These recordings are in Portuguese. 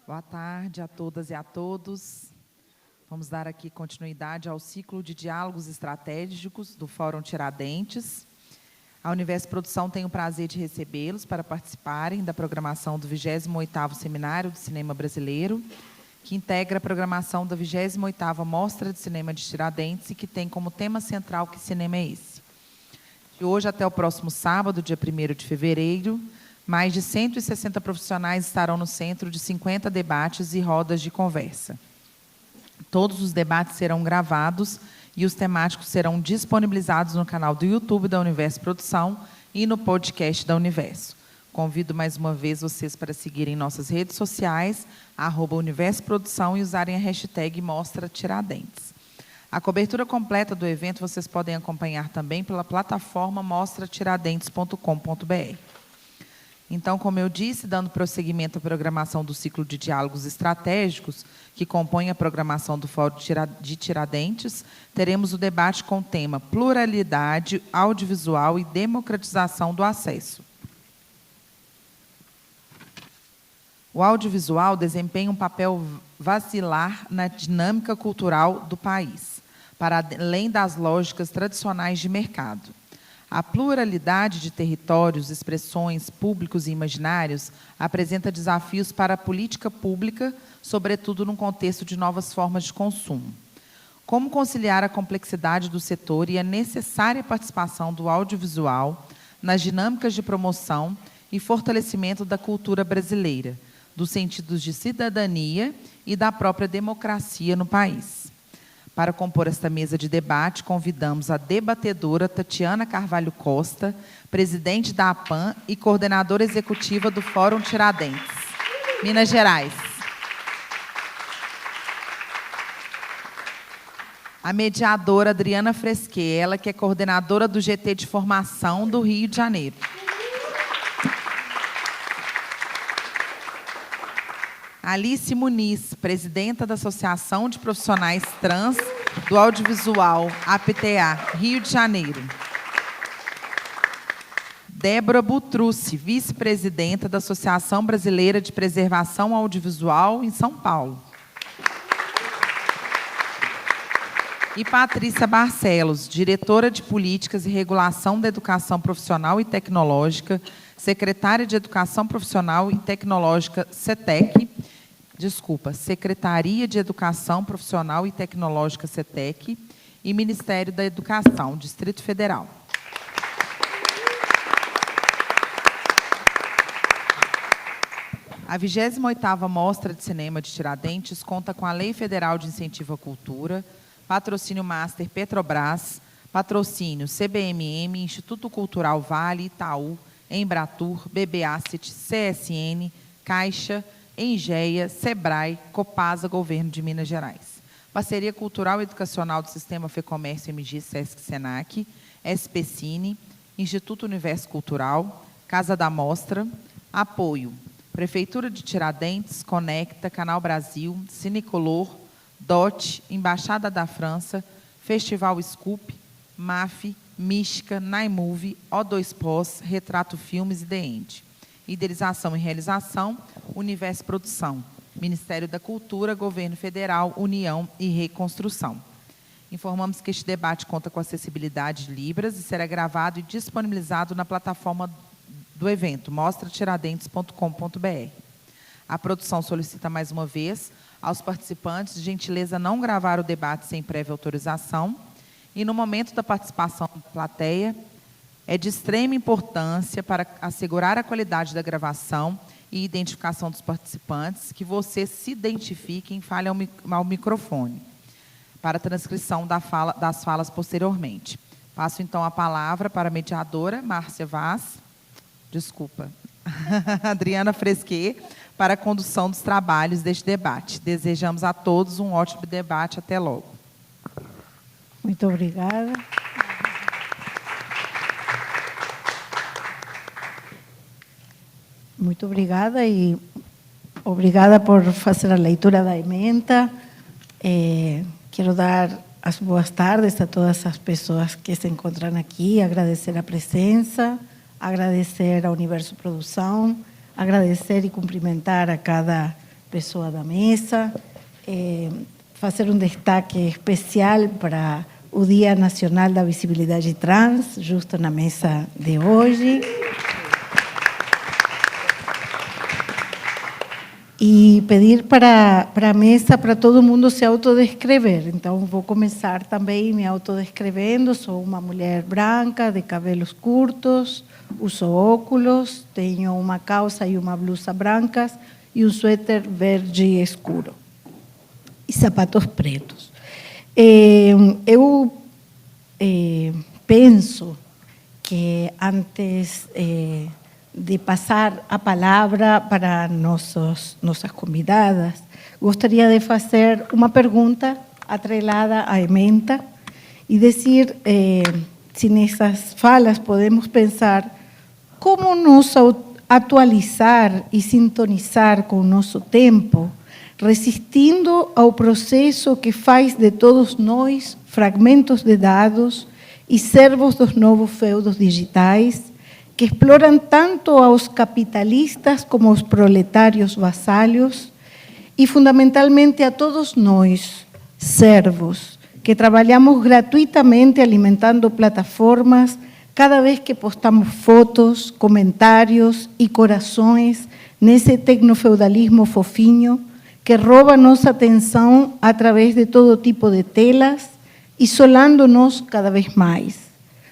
Boa tarde a todas e a todos. Vamos dar aqui continuidade ao ciclo de diálogos estratégicos do Fórum Tiradentes. A Universo Produção tem o prazer de recebê-los para participarem da programação do 28º Seminário de Cinema Brasileiro, que integra a programação da 28ª Mostra de Cinema de Tiradentes e que tem como tema central Que Cinema é Esse? De hoje até o próximo sábado, dia 1º de fevereiro, mais de 160 profissionais estarão no centro de 50 debates e rodas de conversa. Todos os debates serão gravados e os temáticos serão disponibilizados no canal do YouTube da Universo Produção e no podcast da Universo. Convido mais uma vez vocês para seguirem nossas redes sociais, @Universo Produção, e usarem a hashtag Mostra Tiradentes. A cobertura completa do evento vocês podem acompanhar também pela plataforma mostratiradentes.com.br. Então, como eu disse, dando prosseguimento à programação do ciclo de diálogos estratégicos, que compõe a programação do Fórum de Tiradentes, teremos o debate com o tema Pluralidade Audiovisual e Democratização do Acesso. O audiovisual desempenha um papel vacilar na dinâmica cultural do país, para além das lógicas tradicionais de mercado. A pluralidade de territórios, expressões, públicos e imaginários apresenta desafios para a política pública, sobretudo num contexto de novas formas de consumo. Como conciliar a complexidade do setor e a necessária participação do audiovisual nas dinâmicas de promoção e fortalecimento da cultura brasileira, dos sentidos de cidadania e da própria democracia no país? Para compor esta mesa de debate, convidamos a debatedora Tatiana Carvalho Costa, presidente da APAN e coordenadora executiva do Fórum Tiradentes, Minas Gerais. A mediadora Adriana Fresquet, ela que é coordenadora do GT de Formação do Rio de Janeiro. Alice Muniz, presidenta da Associação de Profissionais Trans do Audiovisual, APTA, Rio de Janeiro. Débora Butrucci, vice-presidenta da Associação Brasileira de Preservação Audiovisual, em São Paulo. E Patrícia Barcelos, diretora de Políticas e Regulação da Educação Profissional e Tecnológica, secretária de Educação Profissional e Tecnológica, Secretaria de Educação Profissional e Tecnológica, CETEC, e Ministério da Educação, Distrito Federal. A 28ª Mostra de Cinema de Tiradentes conta com a Lei Federal de Incentivo à Cultura, patrocínio Master Petrobras, patrocínio CBMM, Instituto Cultural Vale, Itaú, Embratur, BBACIT, CSN, Caixa, Engeia, Sebrae, Copasa, Governo de Minas Gerais. Parceria Cultural e Educacional do Sistema FEComércio MG Sesc Senac, SPCine, Instituto Universo Cultural, Casa da Mostra. Apoio: Prefeitura de Tiradentes, Conecta, Canal Brasil, Cinecolor, DOT, Embaixada da França, Festival Scoop, MAF, Mística, Naimove, O2Pós, Retrato Filmes e The End. Idealização e realização, Universo Produção, Ministério da Cultura, Governo Federal, União e Reconstrução. Informamos que este debate conta com acessibilidade de Libras e será gravado e disponibilizado na plataforma do evento, mostratiradentes.com.br. A produção solicita mais uma vez aos participantes de gentileza não gravar o debate sem prévia autorização e, no momento da participação da plateia, é de extrema importância para assegurar a qualidade da gravação e identificação dos participantes que você se identifique e fale ao microfone, para a transcrição das falas posteriormente. Passo, então, a palavra para a mediadora Adriana Fresquet, para a condução dos trabalhos deste debate. Desejamos a todos um ótimo debate. Até logo. Muito obrigada. Muito obrigada e obrigada por fazer a leitura da ementa. Quero dar as boas tardes a todas as pessoas que se encontram aqui, agradecer a presença, agradecer a Universo Produção, agradecer e cumprimentar a cada pessoas da mesa, fazer um destaque especial para o Dia Nacional da Visibilidade Trans, justo na mesa de hoje. E pedir para a mesa, para todo mundo se autodescrever. Então, vou começar também me autodescrevendo. Sou uma mulher branca, de cabelos curtos, uso óculos, tenho uma calça e uma blusa brancas e um suéter verde escuro. E sapatos pretos. Eu penso que antes de passar a palavra para nossas convidadas, gostaria de fazer uma pergunta atrelada à ementa e dizer se nessas falas podemos pensar como nos atualizar e sintonizar com o nosso tempo, resistindo ao processo que faz de todos nós fragmentos de dados e servos dos novos feudos digitais, que exploram tanto aos capitalistas como aos proletários vassalhos e, fundamentalmente, a todos nós, servos, que trabalhamos gratuitamente alimentando plataformas cada vez que postamos fotos, comentários e corações nesse tecnofeudalismo fofinho que rouba nossa atenção através de todo tipo de telas, isolando-nos cada vez mais.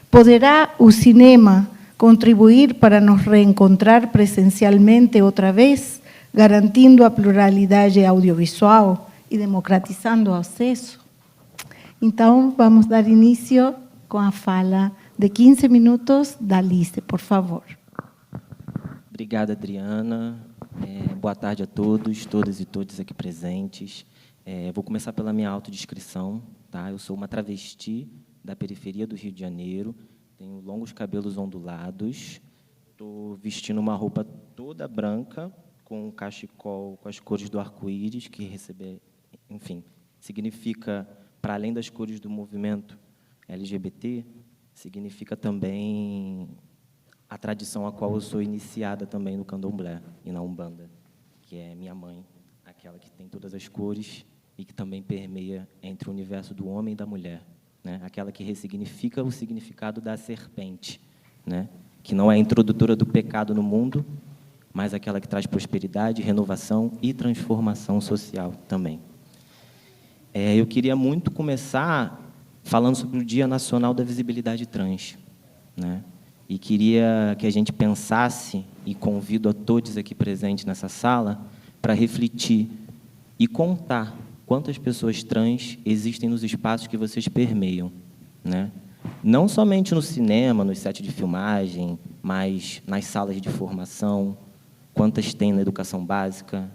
Poderá o cinema contribuir para nos reencontrar presencialmente outra vez, garantindo a pluralidade audiovisual e democratizando o acesso? Então, vamos dar início com a fala de 15 minutos da Alice, por favor. Obrigada, Adriana. Boa tarde a todos, todas e todos aqui presentes. Vou começar pela minha autodescrição. Tá? Eu sou uma travesti da periferia do Rio de Janeiro, tenho longos cabelos ondulados, estou vestindo uma roupa toda branca, com um cachecol com as cores do arco-íris, que enfim, significa, para além das cores do movimento LGBT, significa também a tradição a qual eu sou iniciada também no candomblé e na Umbanda, que é minha mãe, aquela que tem todas as cores e que também permeia entre o universo do homem e da mulher, né? Aquela que ressignifica o significado da serpente, né? Que não é a introdutora do pecado no mundo, mas aquela que traz prosperidade, renovação e transformação social também. Eu queria muito começar falando sobre o Dia Nacional da Visibilidade Trans, né? E queria que a gente pensasse, e convido a todos aqui presentes nessa sala, para refletir e contar quantas pessoas trans existem nos espaços que vocês permeiam, né? Não somente no cinema, nos sets de filmagem, mas nas salas de formação, quantas tem na educação básica,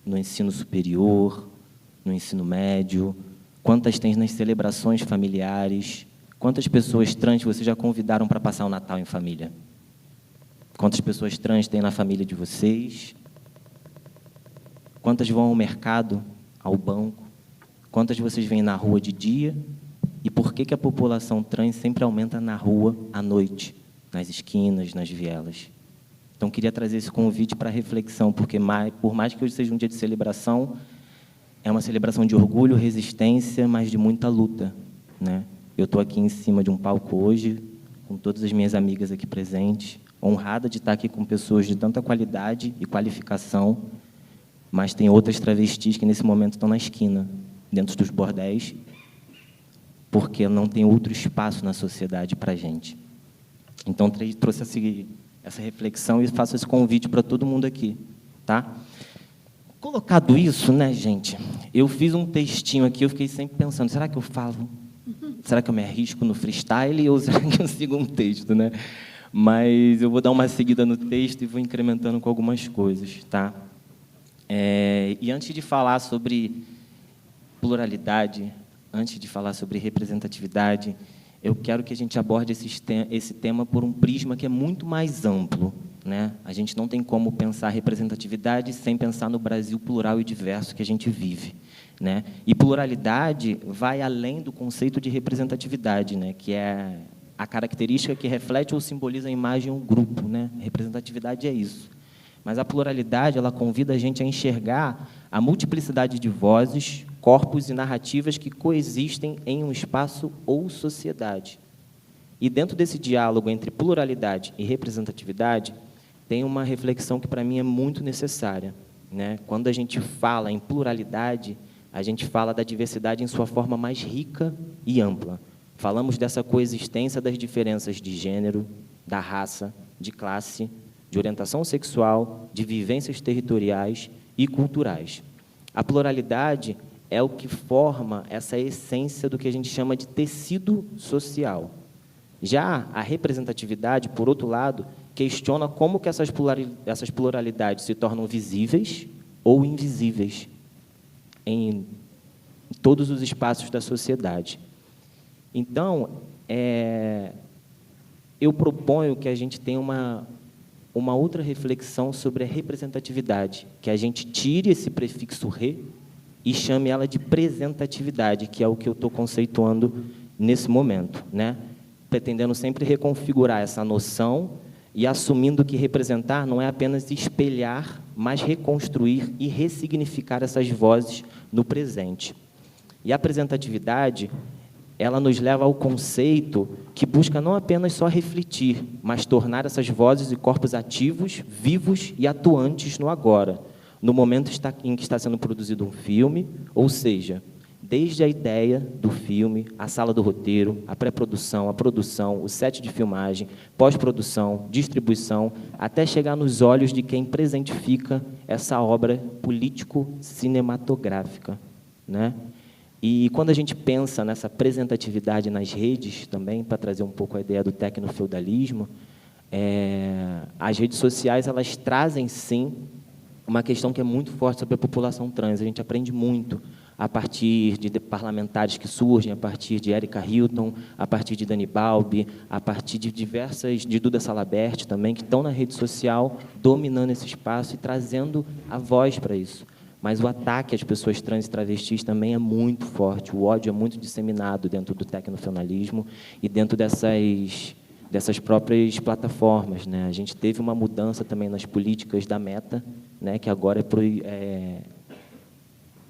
no ensino superior, no ensino médio, quantas tem nas celebrações familiares, quantas pessoas trans vocês já convidaram para passar o Natal em família? Quantas pessoas trans tem na família de vocês? Quantas vão ao mercado, ao banco? Quantas vocês veem na rua de dia? E por que a população trans sempre aumenta na rua à noite, nas esquinas, nas vielas? Então, queria trazer esse convite para reflexão, porque por mais que hoje seja um dia de celebração, é uma celebração de orgulho, resistência, mas de muita luta, né? Eu estou aqui em cima de um palco hoje, com todas as minhas amigas aqui presentes, honrada de estar aqui com pessoas de tanta qualidade e qualificação, mas tem outras travestis que, nesse momento, estão na esquina, dentro dos bordéis, porque não tem outro espaço na sociedade para a gente. Então, trouxe essa reflexão e faço esse convite para todo mundo aqui, tá? Colocado isso, né, gente? Eu fiz um textinho aqui, eu fiquei sempre pensando, será que eu falo? Será que eu me arrisco no freestyle ou será que eu sigo um texto, né? Mas eu vou dar uma seguida no texto e vou incrementando com algumas coisas, tá? E antes de falar sobre pluralidade, antes de falar sobre representatividade, eu quero que a gente aborde esse tema por um prisma que é muito mais amplo, né? A gente não tem como pensar representatividade sem pensar no Brasil plural e diverso que a gente vive, né? E pluralidade vai além do conceito de representatividade, né? Que é a característica que reflete ou simboliza a imagem ou grupo, né? Representatividade é isso. mas a pluralidade ela convida a gente a enxergar a multiplicidade de vozes, corpos e narrativas que coexistem em um espaço ou sociedade. E dentro desse diálogo entre pluralidade e representatividade, tem uma reflexão que, para mim, é muito necessária, né? Quando a gente fala em pluralidade, a gente fala da diversidade em sua forma mais rica e ampla. Falamos dessa coexistência das diferenças de gênero, da raça, de classe, de orientação sexual, de vivências territoriais e culturais. A pluralidade é o que forma essa essência do que a gente chama de tecido social. Já a representatividade, por outro lado, questiona como que essas pluralidades se tornam visíveis ou invisíveis em todos os espaços da sociedade. Então, eu proponho que a gente tenha uma outra reflexão sobre a representatividade, que a gente tire esse prefixo re e chame ela de presentatividade, que é o que eu estou conceituando nesse momento, né? Pretendendo sempre reconfigurar essa noção e assumindo que representar não é apenas espelhar, mas reconstruir e ressignificar essas vozes no presente. E a representatividade, ela nos leva ao conceito que busca não apenas só refletir, mas tornar essas vozes e corpos ativos, vivos e atuantes no agora, no momento em que está sendo produzido um filme, ou seja, desde a ideia do filme, a sala do roteiro, a pré-produção, a produção, o set de filmagem, pós-produção, distribuição, até chegar nos olhos de quem presentifica essa obra político-cinematográfica, né? E quando a gente pensa nessa representatividade nas redes também, para trazer um pouco a ideia do tecnofeudalismo, as redes sociais elas trazem, sim, uma questão que é muito forte sobre a população trans. A gente aprende muito a partir de parlamentares que surgem, a partir de Érica Hilton, a partir de Dani Balbi, a partir de de Duda Salabert também, que estão na rede social, dominando esse espaço e trazendo a voz para isso. Mas o ataque às pessoas trans e travestis também é muito forte, o ódio é muito disseminado dentro do tecnofeudalismo e dentro dessas próprias plataformas, né? A gente teve uma mudança também nas políticas da Meta, né, que agora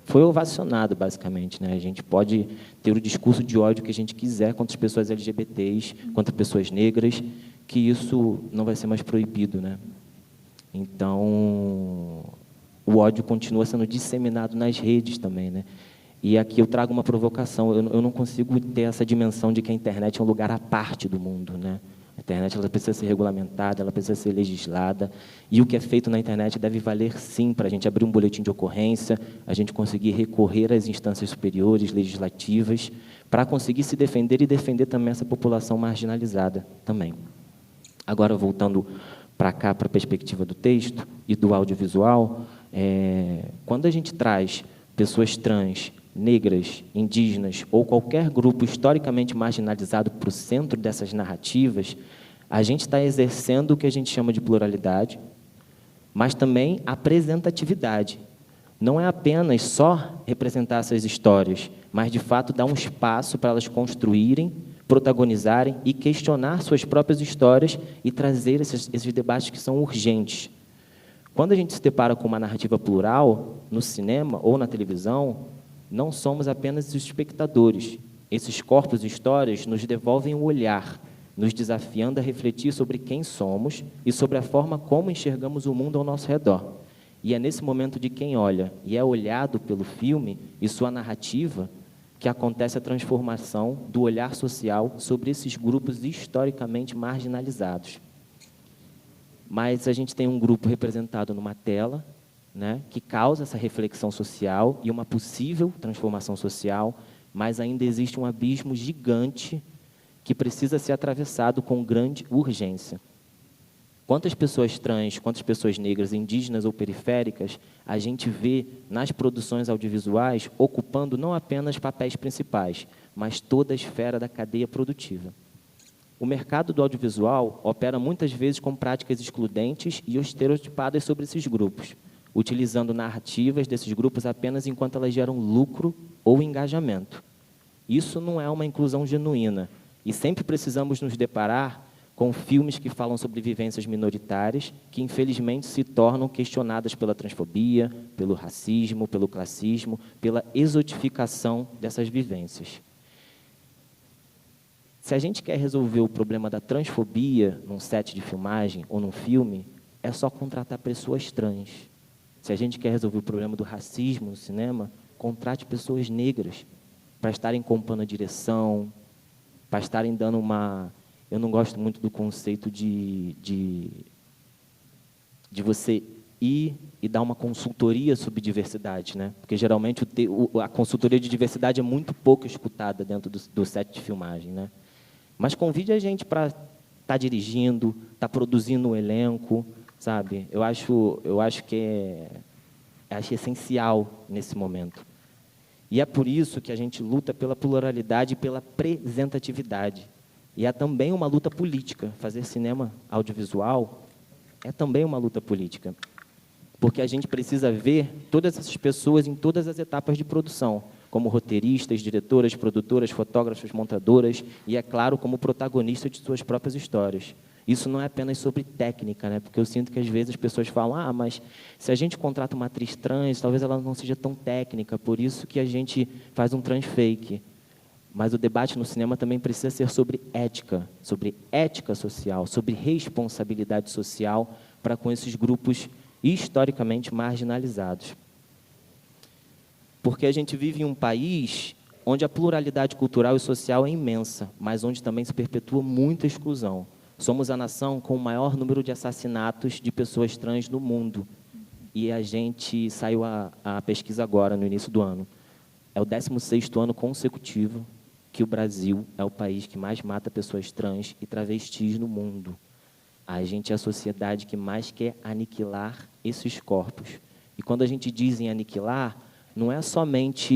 foi ovacionado, basicamente, né? A gente pode ter o discurso de ódio que a gente quiser contra as pessoas LGBTs, contra pessoas negras, que isso não vai ser mais proibido, né? Então, o ódio continua sendo disseminado nas redes também, né? E aqui eu trago uma provocação. Eu não consigo ter essa dimensão de que a internet é um lugar à parte do mundo, né? A internet ela precisa ser regulamentada, ela precisa ser legislada, e o que é feito na internet deve valer, sim, para a gente abrir um boletim de ocorrência, a gente conseguir recorrer às instâncias superiores, legislativas, para conseguir se defender e defender também essa população marginalizada também. Agora, voltando para cá, para a perspectiva do texto e do audiovisual, quando a gente traz pessoas trans, negras, indígenas ou qualquer grupo historicamente marginalizado para o centro dessas narrativas, a gente está exercendo o que a gente chama de pluralidade, mas também a apresentatividade. Não é apenas só representar essas histórias, mas, de fato, dar um espaço para elas construírem, protagonizarem e questionar suas próprias histórias e trazer esses debates que são urgentes. Quando a gente se depara com uma narrativa plural, no cinema ou na televisão, não somos apenas os espectadores. Esses corpos e histórias nos devolvem o olhar, nos desafiando a refletir sobre quem somos e sobre a forma como enxergamos o mundo ao nosso redor. E é nesse momento de quem olha e é olhado pelo filme e sua narrativa que acontece a transformação do olhar social sobre esses grupos historicamente marginalizados. Mas a gente tem um grupo representado numa tela, né, que causa essa reflexão social e uma possível transformação social, mas ainda existe um abismo gigante que precisa ser atravessado com grande urgência. Quantas pessoas trans, quantas pessoas negras, indígenas ou periféricas, a gente vê nas produções audiovisuais ocupando não apenas papéis principais, mas toda a esfera da cadeia produtiva. O mercado do audiovisual opera muitas vezes com práticas excludentes e estereotipadas sobre esses grupos, utilizando narrativas desses grupos apenas enquanto elas geram lucro ou engajamento. Isso não é uma inclusão genuína, e sempre precisamos nos deparar com filmes que falam sobre vivências minoritárias, que infelizmente se tornam questionadas pela transfobia, pelo racismo, pelo classismo, pela exotificação dessas vivências. Se a gente quer resolver o problema da transfobia num set de filmagem ou num filme, é só contratar pessoas trans. Se a gente quer resolver o problema do racismo no cinema, contrate pessoas negras para estarem compondo a direção, para estarem dando uma... Eu não gosto muito do conceito de você ir e dar uma consultoria sobre diversidade, né? Porque, geralmente, a consultoria de diversidade é muito pouco escutada dentro do set de filmagem, né? Mas convide a gente para estar dirigindo, estar produzindo um elenco, sabe? Eu acho que acho essencial nesse momento. E é por isso que a gente luta pela pluralidade e pela representatividade. E é também uma luta política. Fazer cinema audiovisual é também uma luta política. Porque a gente precisa ver todas essas pessoas em todas as etapas de produção, como roteiristas, diretoras, produtoras, fotógrafas, montadoras, e, é claro, como protagonistas de suas próprias histórias. Isso não é apenas sobre técnica, né? Porque eu sinto que, às vezes, as pessoas falam, mas se a gente contrata uma atriz trans, talvez ela não seja tão técnica, por isso que a gente faz um trans fake. Mas o debate no cinema também precisa ser sobre ética social, sobre responsabilidade social para com esses grupos historicamente marginalizados. Porque a gente vive em um país onde a pluralidade cultural e social é imensa, mas onde também se perpetua muita exclusão. Somos a nação com o maior número de assassinatos de pessoas trans no mundo. E a gente saiu a pesquisa agora, no início do ano. É o 16º ano consecutivo que o Brasil é o país que mais mata pessoas trans e travestis no mundo. A gente é a sociedade que mais quer aniquilar esses corpos. E quando a gente diz em aniquilar, não é somente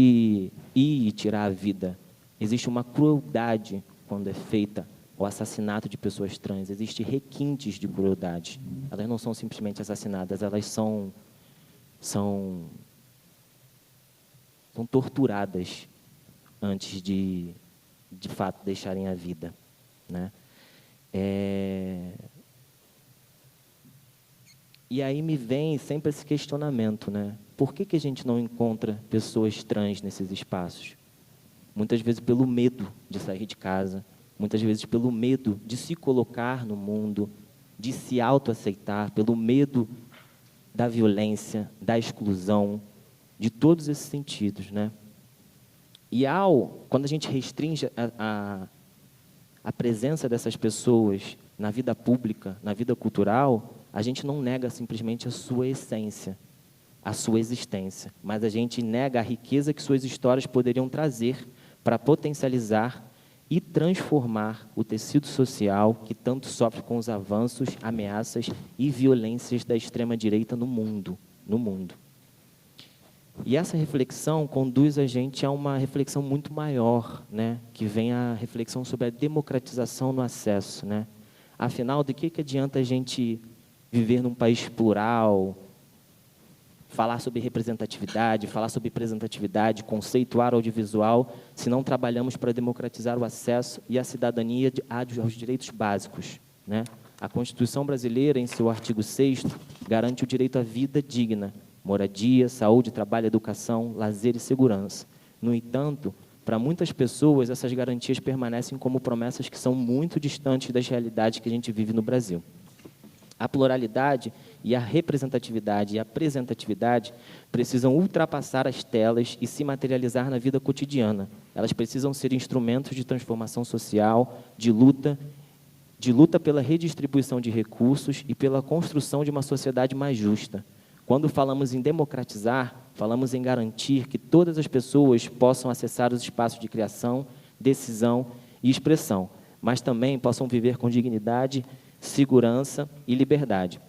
ir e tirar a vida. Existe uma crueldade quando é feita o assassinato de pessoas trans. Existem requintes de crueldade. Elas não são simplesmente assassinadas, elas são torturadas antes de fato, deixarem a vida, né? E aí me vem sempre esse questionamento, né? Por que a gente não encontra pessoas trans nesses espaços? Muitas vezes pelo medo de sair de casa, muitas vezes pelo medo de se colocar no mundo, de se autoaceitar, pelo medo da violência, da exclusão, de todos esses sentidos, né? E quando a gente restringe a presença dessas pessoas na vida pública, na vida cultural, a gente não nega simplesmente a sua essência, a sua existência, mas a gente nega a riqueza que suas histórias poderiam trazer para potencializar e transformar o tecido social que tanto sofre com os avanços, ameaças e violências da extrema-direita no mundo. E essa reflexão conduz a gente a uma reflexão muito maior, né? Que vem a reflexão sobre a democratização no acesso, né? Afinal, de que adianta a gente viver num país plural, falar sobre representatividade, falar sobre representatividade, conceituar audiovisual, se não trabalhamos para democratizar o acesso e a cidadania aos direitos básicos, né? A Constituição brasileira, em seu artigo 6º, garante o direito à vida digna, moradia, saúde, trabalho, educação, lazer e segurança. No entanto, para muitas pessoas, essas garantias permanecem como promessas que são muito distantes das realidades que a gente vive no Brasil. A pluralidade e a representatividade e a apresentatividade precisam ultrapassar as telas e se materializar na vida cotidiana. Elas precisam ser instrumentos de transformação social, de luta pela redistribuição de recursos e pela construção de uma sociedade mais justa. Quando falamos em democratizar, falamos em garantir que todas as pessoas possam acessar os espaços de criação, decisão e expressão, mas também possam viver com dignidade, segurança e liberdade.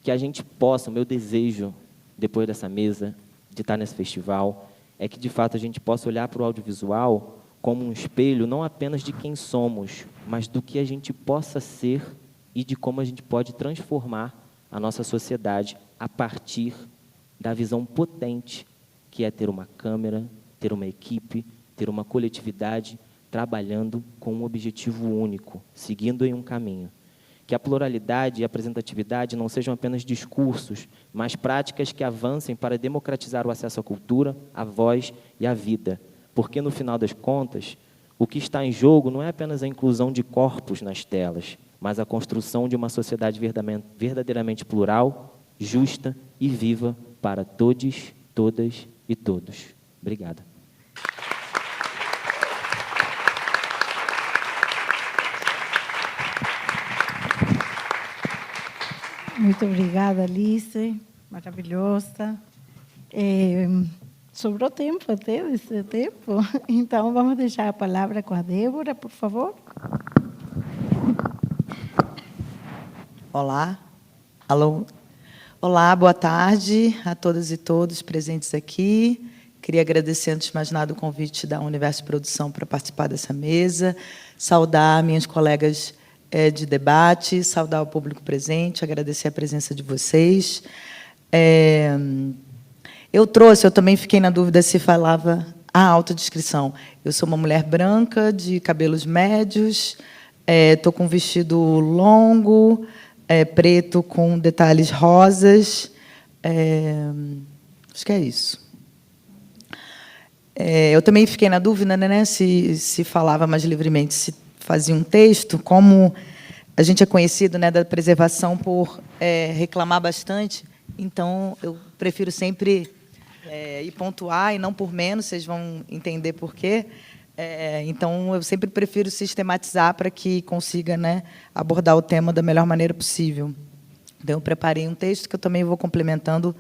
Que a gente possa, o meu desejo, depois dessa mesa, de estar nesse festival, é que, de fato, a gente possa olhar para o audiovisual como um espelho, não apenas de quem somos, mas do que a gente possa ser e de como a gente pode transformar a nossa sociedade a partir da visão potente que é ter uma câmera, ter uma equipe, ter uma coletividade trabalhando com um objetivo único, seguindo em um caminho. Que a pluralidade e a apresentatividade não sejam apenas discursos, mas práticas que avancem para democratizar o acesso à cultura, à voz e à vida. Porque, no final das contas, o que está em jogo não é apenas a inclusão de corpos nas telas, mas a construção de uma sociedade verdadeiramente plural, justa e viva para todos, todas e todos. Obrigado. Muito obrigada, Alice, maravilhosa. Sobrou tempo até desse tempo, então vamos deixar a palavra com a Débora, por favor. Olá, alô. Olá, boa tarde a todas e todos presentes aqui. Queria agradecer, antes de mais nada, o convite da Universo Produção para participar dessa mesa, saudar minhas colegas de debate, saudar o público presente, agradecer a presença de vocês. Eu também fiquei na dúvida se falava a autodescrição. Eu sou uma mulher branca, de cabelos médios, estou com um vestido longo, preto com detalhes rosas. Acho que é isso. Eu também fiquei na dúvida, né, se falava mais livremente, se fazia um texto. Como a gente é conhecido, né, da preservação por reclamar bastante, então eu prefiro sempre ir pontuar e não por menos, vocês vão entender por quê. Então, eu sempre prefiro sistematizar para que consiga, né, abordar o tema da melhor maneira possível. Então, eu preparei um texto que eu também vou complementando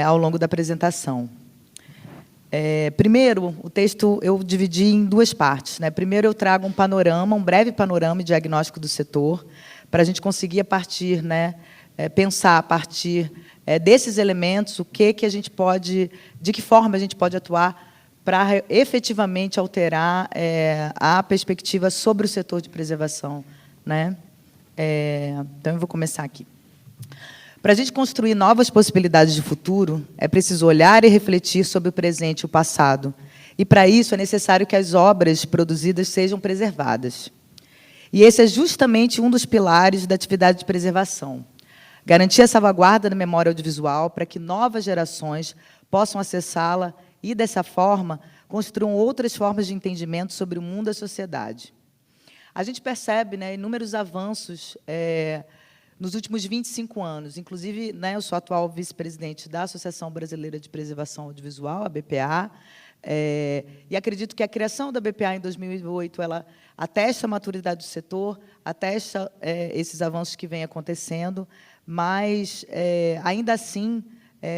ao longo da apresentação. Primeiro, o texto eu dividi em duas partes, né? Primeiro, eu trago um breve panorama e diagnóstico do setor, para a gente conseguir, a partir, né, pensar a partir desses elementos, de que forma a gente pode atuar para efetivamente alterar a perspectiva sobre o setor de preservação, né? Então, eu vou começar aqui. Para a gente construir novas possibilidades de futuro, é preciso olhar e refletir sobre o presente e o passado. E, para isso, é necessário que as obras produzidas sejam preservadas. E esse é justamente um dos pilares da atividade de preservação. Garantir a salvaguarda da memória audiovisual para que novas gerações possam acessá-la e, dessa forma, construam outras formas de entendimento sobre o mundo e a sociedade. A gente percebe, né, inúmeros avanços nos últimos 25 anos. Inclusive, né, eu sou atual vice-presidente da Associação Brasileira de Preservação Audiovisual, a BPA, e acredito que a criação da BPA em 2008 ela atesta a maturidade do setor, atesta esses avanços que vêm acontecendo, mas, ainda assim,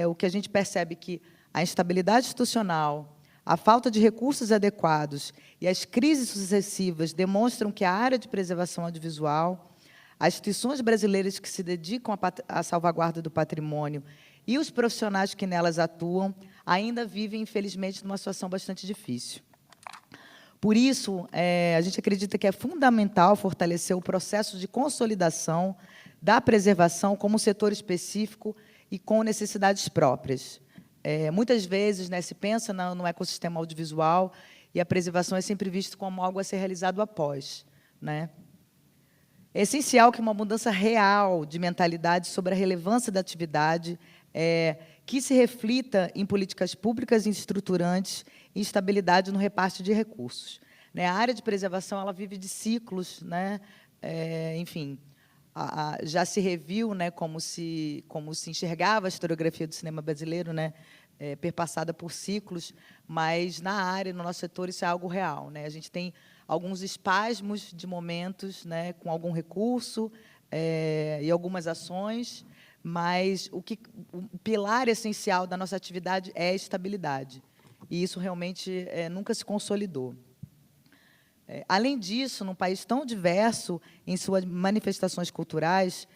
o que a gente percebe é que a instabilidade institucional, a falta de recursos adequados e as crises sucessivas demonstram que a área de preservação audiovisual, as instituições brasileiras que se dedicam à salvaguarda do patrimônio e os profissionais que nelas atuam ainda vivem, infelizmente, numa situação bastante difícil. Por isso, a gente acredita que é fundamental fortalecer o processo de consolidação da preservação como um setor específico e com necessidades próprias. Muitas vezes, né, se pensa no ecossistema audiovisual e a preservação é sempre vista como algo a ser realizado após, né? É essencial que uma mudança real de mentalidade sobre a relevância da atividade que se reflita em políticas públicas estruturantes e estabilidade no reparto de recursos. A área de preservação ela vive de ciclos, né? Enfim, já se reviu, né, como se enxergava a historiografia do cinema brasileiro, né, perpassada por ciclos, mas na área, no nosso setor, isso é algo real, né? A gente tem alguns espasmos de momentos, né, com algum recurso e algumas ações, mas o pilar essencial da nossa atividade é a estabilidade, e isso realmente nunca se consolidou. Além disso, num país tão diverso em suas manifestações culturais,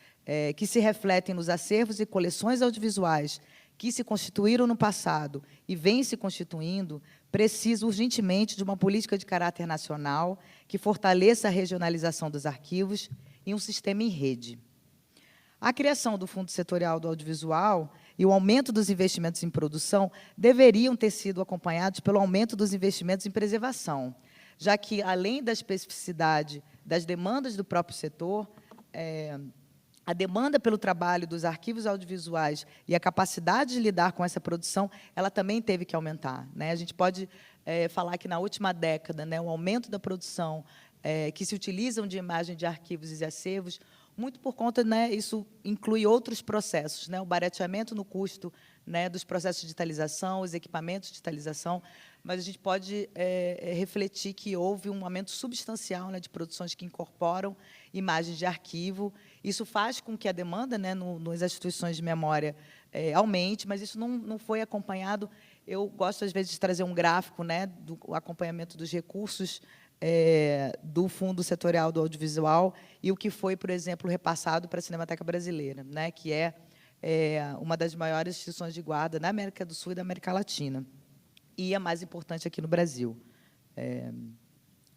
que se refletem nos acervos e coleções audiovisuais que se constituíram no passado e vêm se constituindo, precisa urgentemente de uma política de caráter nacional que fortaleça a regionalização dos arquivos e um sistema em rede. A criação do Fundo Setorial do Audiovisual e o aumento dos investimentos em produção deveriam ter sido acompanhados pelo aumento dos investimentos em preservação, já que, além da especificidade das demandas do próprio setor, a demanda pelo trabalho dos arquivos audiovisuais e a capacidade de lidar com essa produção, ela também teve que aumentar, né? A gente pode falar que, na última década, né, o aumento da produção que se utilizam de imagem de arquivos e acervos, muito por conta, né, isso inclui outros processos, né, o barateamento no custo, né, dos processos de digitalização, os equipamentos de digitalização, mas a gente pode refletir que houve um aumento substancial, né, de produções que incorporam imagens de arquivo. Isso faz com que a demanda, né, nas instituições de memória aumente, mas isso não foi acompanhado. Eu gosto, às vezes, de trazer um gráfico, né, do acompanhamento dos recursos do Fundo Setorial do Audiovisual e o que foi, por exemplo, repassado para a Cinemateca Brasileira, né, que é uma das maiores instituições de guarda na América do Sul e da América Latina, e a mais importante aqui no Brasil.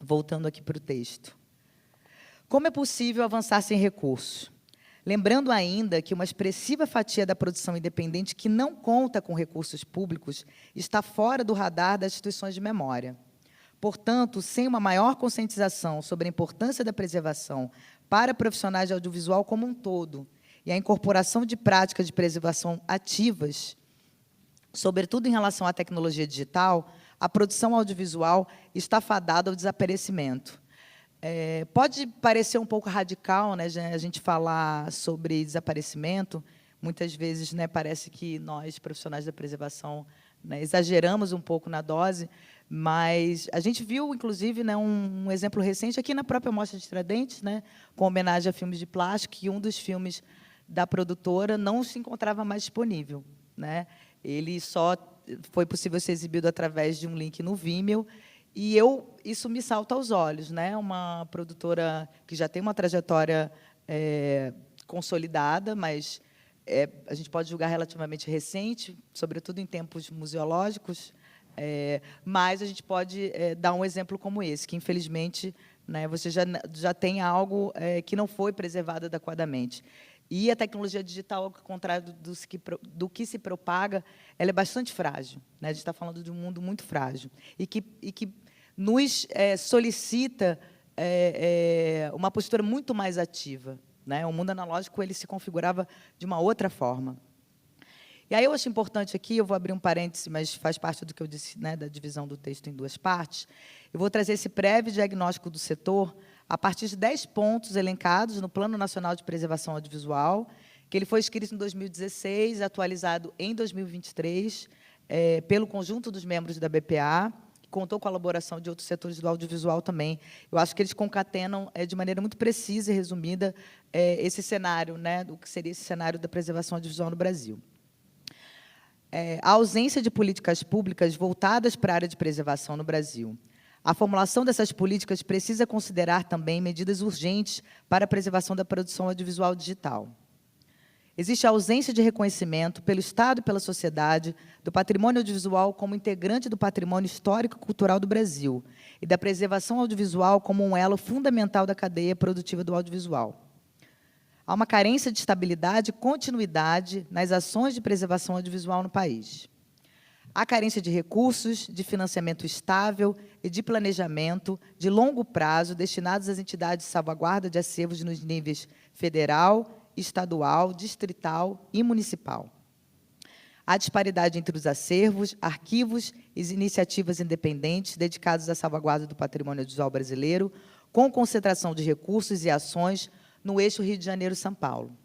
Voltando aqui para o texto. Como é possível avançar sem recursos? Lembrando ainda que uma expressiva fatia da produção independente que não conta com recursos públicos está fora do radar das instituições de memória. Portanto, sem uma maior conscientização sobre a importância da preservação para profissionais de audiovisual como um todo e a incorporação de práticas de preservação ativas, sobretudo em relação à tecnologia digital, a produção audiovisual está fadada ao desaparecimento. Pode parecer um pouco radical, né, a gente falar sobre desaparecimento. Muitas vezes, né, parece que nós, profissionais da preservação, né, exageramos um pouco na dose, mas a gente viu, inclusive, né, um exemplo recente aqui na própria Mostra de Tiradentes, né, com homenagem a filmes de plástico, que um dos filmes da produtora não se encontrava mais disponível, né? Ele só foi possível ser exibido através de um link no Vimeo, e isso me salta aos olhos, né? Uma produtora que já tem uma trajetória consolidada, mas a gente pode julgar relativamente recente, sobretudo em tempos museológicos, mas a gente pode dar um exemplo como esse, que, infelizmente, né, você já tem algo que não foi preservado adequadamente. E a tecnologia digital, ao contrário do que se propaga, ela é bastante frágil, né? A gente está falando de um mundo muito frágil e que nos solicita uma postura muito mais ativa, né? O mundo analógico ele se configurava de uma outra forma. E aí eu acho importante aqui, eu vou abrir um parêntese, mas faz parte do que eu disse, né, da divisão do texto em duas partes. Eu vou trazer esse breve diagnóstico do setor a partir de 10 pontos elencados no Plano Nacional de Preservação Audiovisual, que ele foi escrito em 2016, atualizado em 2023, pelo conjunto dos membros da BPA, que contou com a colaboração de outros setores do audiovisual também. Eu acho que eles concatenam de maneira muito precisa e resumida esse cenário, né, do que seria esse cenário da preservação audiovisual no Brasil. A ausência de políticas públicas voltadas para a área de preservação no Brasil. A formulação dessas políticas precisa considerar também medidas urgentes para a preservação da produção audiovisual digital. Existe a ausência de reconhecimento pelo Estado e pela sociedade do patrimônio audiovisual como integrante do patrimônio histórico e cultural do Brasil e da preservação audiovisual como um elo fundamental da cadeia produtiva do audiovisual. Há uma carência de estabilidade e continuidade nas ações de preservação audiovisual no país. Há carência de recursos, de financiamento estável e de planejamento de longo prazo destinados às entidades de salvaguarda de acervos nos níveis federal, estadual, distrital e municipal. Há disparidade entre os acervos, arquivos e iniciativas independentes dedicados à salvaguarda do patrimônio audiovisual brasileiro, com concentração de recursos e ações no eixo Rio de Janeiro-São Paulo.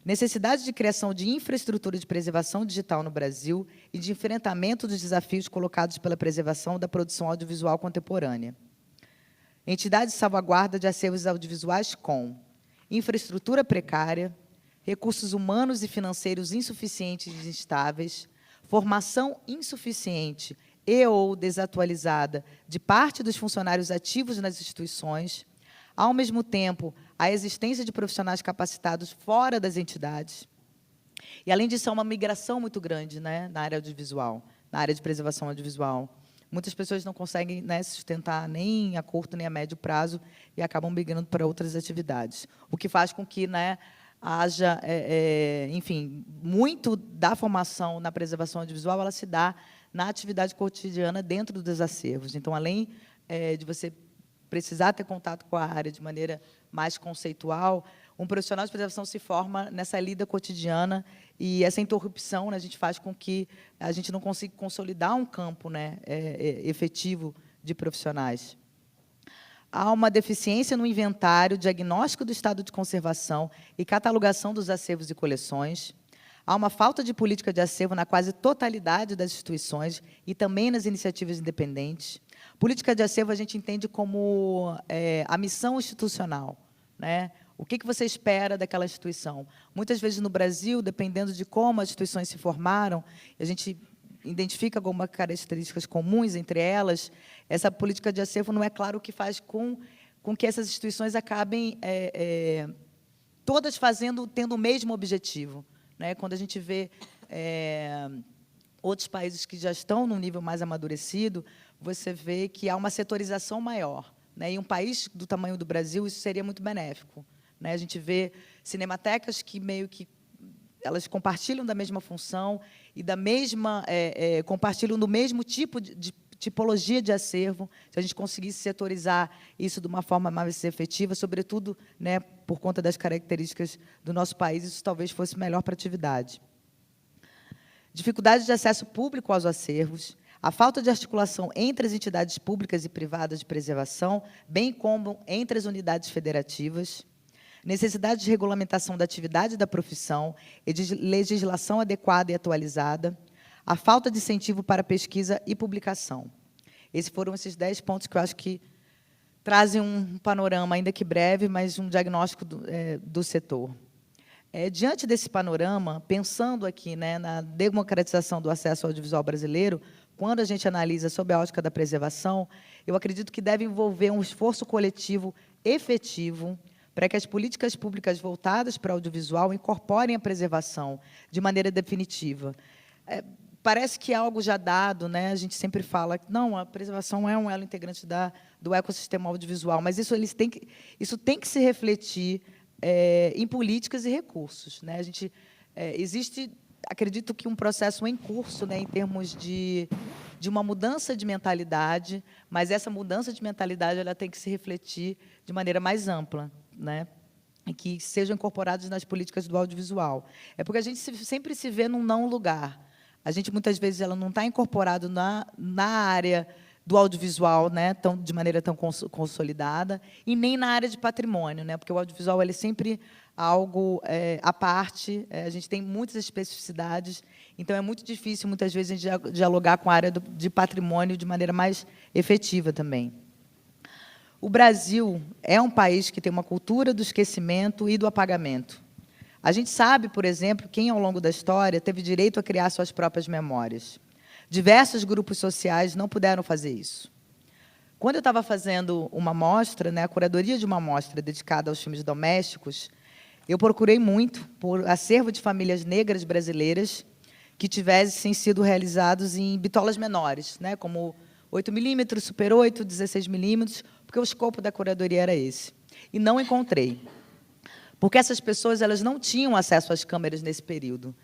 Necessidade de criação de infraestrutura de preservação digital no Brasil e de enfrentamento dos desafios colocados pela preservação da produção audiovisual contemporânea. Entidades de salvaguarda de acervos audiovisuais com infraestrutura precária, recursos humanos e financeiros insuficientes e instáveis, formação insuficiente e ou desatualizada de parte dos funcionários ativos nas instituições, ao mesmo tempo, a existência de profissionais capacitados fora das entidades. E, além disso, há uma migração muito grande, né, na área audiovisual, na área de preservação audiovisual. Muitas pessoas não conseguem, né, sustentar nem a curto nem a médio prazo e acabam migrando para outras atividades. O que faz com que, né, haja, enfim, muito da formação na preservação audiovisual ela se dá na atividade cotidiana dentro dos acervos. Então, além de você precisar ter contato com a área de maneira mais conceitual, um profissional de preservação se forma nessa lida cotidiana, e essa interrupção, né, a gente faz com que a gente não consiga consolidar um campo, né, efetivo de profissionais. Há uma deficiência no inventário, diagnóstico do estado de conservação e catalogação dos acervos e coleções. Há uma falta de política de acervo na quase totalidade das instituições e também nas iniciativas independentes. Política de acervo a gente entende como a missão institucional, né? O que você espera daquela instituição? Muitas vezes no Brasil, dependendo de como as instituições se formaram, a gente identifica algumas características comuns entre elas, essa política de acervo não é claro o que faz com que essas instituições acabem todas tendo o mesmo objetivo, né? Quando a gente vê outros países que já estão num nível mais amadurecido, você vê que há uma setorização maior, né? E um país do tamanho do Brasil, isso seria muito benéfico, né? A gente vê cinematecas que meio que elas compartilham da mesma função e da mesma compartilham do mesmo tipo de tipologia de acervo. Se a gente conseguisse setorizar isso de uma forma mais efetiva, sobretudo, né, por conta das características do nosso país, isso talvez fosse melhor para a atividade. Dificuldade de acesso público aos acervos, a falta de articulação entre as entidades públicas e privadas de preservação, bem como entre as unidades federativas, necessidade de regulamentação da atividade da profissão e de legislação adequada e atualizada, a falta de incentivo para pesquisa e publicação. Esses foram esses 10 pontos que eu acho que trazem um panorama, ainda que breve, mas um diagnóstico do setor. Diante desse panorama, pensando aqui, né, na democratização do acesso ao audiovisual brasileiro, quando a gente analisa sob a ótica da preservação, eu acredito que deve envolver um esforço coletivo efetivo para que as políticas públicas voltadas para o audiovisual incorporem a preservação de maneira definitiva. Parece que é algo já dado, né? A gente sempre fala que não, a preservação é um elo integrante do ecossistema audiovisual, mas isso tem que se refletir em políticas e recursos, né? Existe, acredito que um processo em curso, né, em termos de uma mudança de mentalidade, mas essa mudança de mentalidade ela tem que se refletir de maneira mais ampla, né, e que sejam incorporados nas políticas do audiovisual. É porque a gente sempre se vê num não lugar. A gente, muitas vezes, ela não está incorporado na área do audiovisual, né, de maneira tão consolidada, e nem na área de patrimônio, né, porque o audiovisual ele é sempre algo à parte, a gente tem muitas especificidades, então é muito difícil, muitas vezes, a gente dialogar com a área de patrimônio de maneira mais efetiva também. O Brasil é um país que tem uma cultura do esquecimento e do apagamento. A gente sabe, por exemplo, quem, ao longo da história, teve direito a criar suas próprias memórias. Diversos grupos sociais não puderam fazer isso. Quando eu estava fazendo uma mostra, né, a curadoria de uma mostra dedicada aos filmes domésticos, eu procurei muito por acervo de famílias negras brasileiras que tivessem sido realizados em bitolas menores, né, como 8mm, Super 8, 16mm, porque o escopo da curadoria era esse. E não encontrei. Porque essas pessoas elas não tinham acesso às câmeras nesse período.